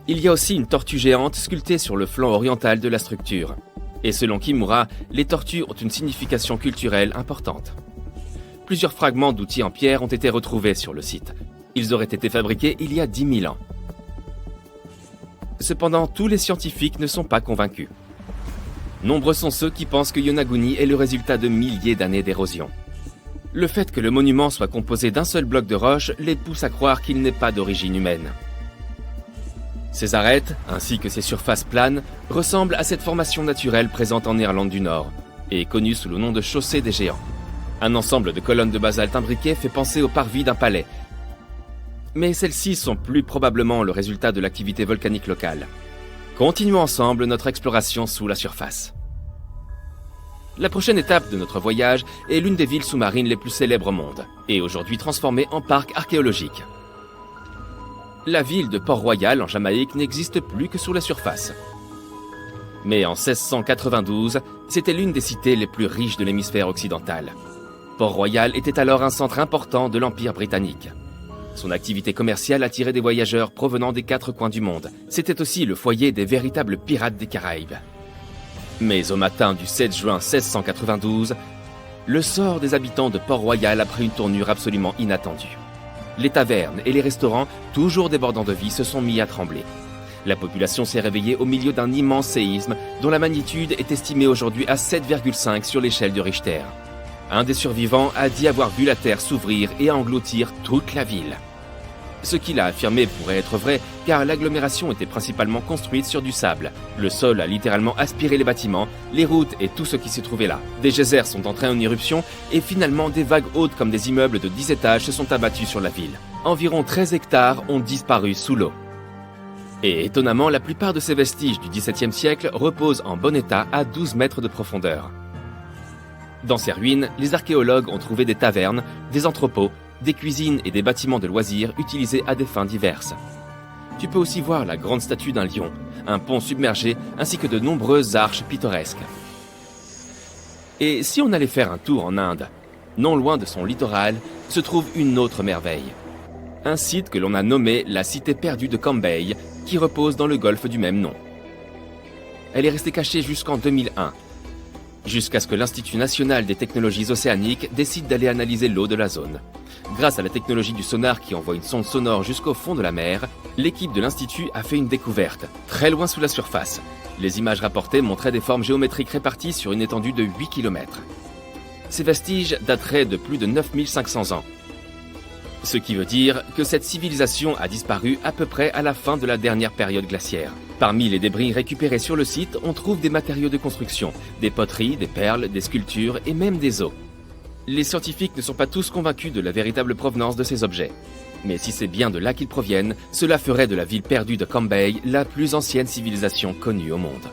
Speaker 2: Il y a aussi une tortue géante sculptée sur le flanc oriental de la structure. Et selon Kimura, les tortues ont une signification culturelle importante. Plusieurs fragments d'outils en pierre ont été retrouvés sur le site. Ils auraient été fabriqués il y a 10 000 ans. Cependant, tous les scientifiques ne sont pas convaincus. Nombreux sont ceux qui pensent que Yonaguni est le résultat de milliers d'années d'érosion. Le fait que le monument soit composé d'un seul bloc de roche les pousse à croire qu'il n'est pas d'origine humaine. Ses arêtes, ainsi que ses surfaces planes, ressemblent à cette formation naturelle présente en Irlande du Nord, et connue sous le nom de chaussée des géants. Un ensemble de colonnes de basalte imbriquées fait penser au parvis d'un palais. Mais celles-ci sont plus probablement le résultat de l'activité volcanique locale. Continuons ensemble notre exploration sous la surface. La prochaine étape de notre voyage est l'une des villes sous-marines les plus célèbres au monde, et aujourd'hui transformée en parc archéologique. La ville de Port-Royal en Jamaïque n'existe plus que sous la surface. Mais en 1692, c'était l'une des cités les plus riches de l'hémisphère occidental. Port-Royal était alors un centre important de l'Empire britannique. Son activité commerciale attirait des voyageurs provenant des 4 coins du monde. C'était aussi le foyer des véritables pirates des Caraïbes. Mais au matin du 7 juin 1692, le sort des habitants de Port-Royal a pris une tournure absolument inattendue. Les tavernes et les restaurants, toujours débordants de vie, se sont mis à trembler. La population s'est réveillée au milieu d'un immense séisme dont la magnitude est estimée aujourd'hui à 7,5 sur l'échelle de Richter. Un des survivants a dit avoir vu la terre s'ouvrir et engloutir toute la ville. Ce qu'il a affirmé pourrait être vrai, car l'agglomération était principalement construite sur du sable. Le sol a littéralement aspiré les bâtiments, les routes et tout ce qui s'y trouvait là. Des geysers sont entrés en éruption et finalement des vagues hautes comme des immeubles de 10 étages se sont abattus sur la ville. Environ 13 hectares ont disparu sous l'eau. Et étonnamment, la plupart de ces vestiges du XVIIe siècle reposent en bon état à 12 mètres de profondeur. Dans ces ruines, les archéologues ont trouvé des tavernes, des entrepôts, des cuisines et des bâtiments de loisirs utilisés à des fins diverses. Tu peux aussi voir la grande statue d'un lion, un pont submergé ainsi que de nombreuses arches pittoresques. Et si on allait faire un tour en Inde, non loin de son littoral, se trouve une autre merveille. Un site que l'on a nommé la cité perdue de Cambay, qui repose dans le golfe du même nom. Elle est restée cachée jusqu'en 2001, jusqu'à ce que l'Institut national des technologies océaniques décide d'aller analyser l'eau de la zone. Grâce à la technologie du sonar qui envoie une sonde sonore jusqu'au fond de la mer, l'équipe de l'Institut a fait une découverte, très loin sous la surface. Les images rapportées montraient des formes géométriques réparties sur une étendue de 8 km. Ces vestiges dateraient de plus de 9500 ans. Ce qui veut dire que cette civilisation a disparu à peu près à la fin de la dernière période glaciaire. Parmi les débris récupérés sur le site, on trouve des matériaux de construction, des poteries, des perles, des sculptures et même des os. Les scientifiques ne sont pas tous convaincus de la véritable provenance de ces objets. Mais si c'est bien de là qu'ils proviennent, cela ferait de la ville perdue de Cambay la plus ancienne civilisation connue au monde.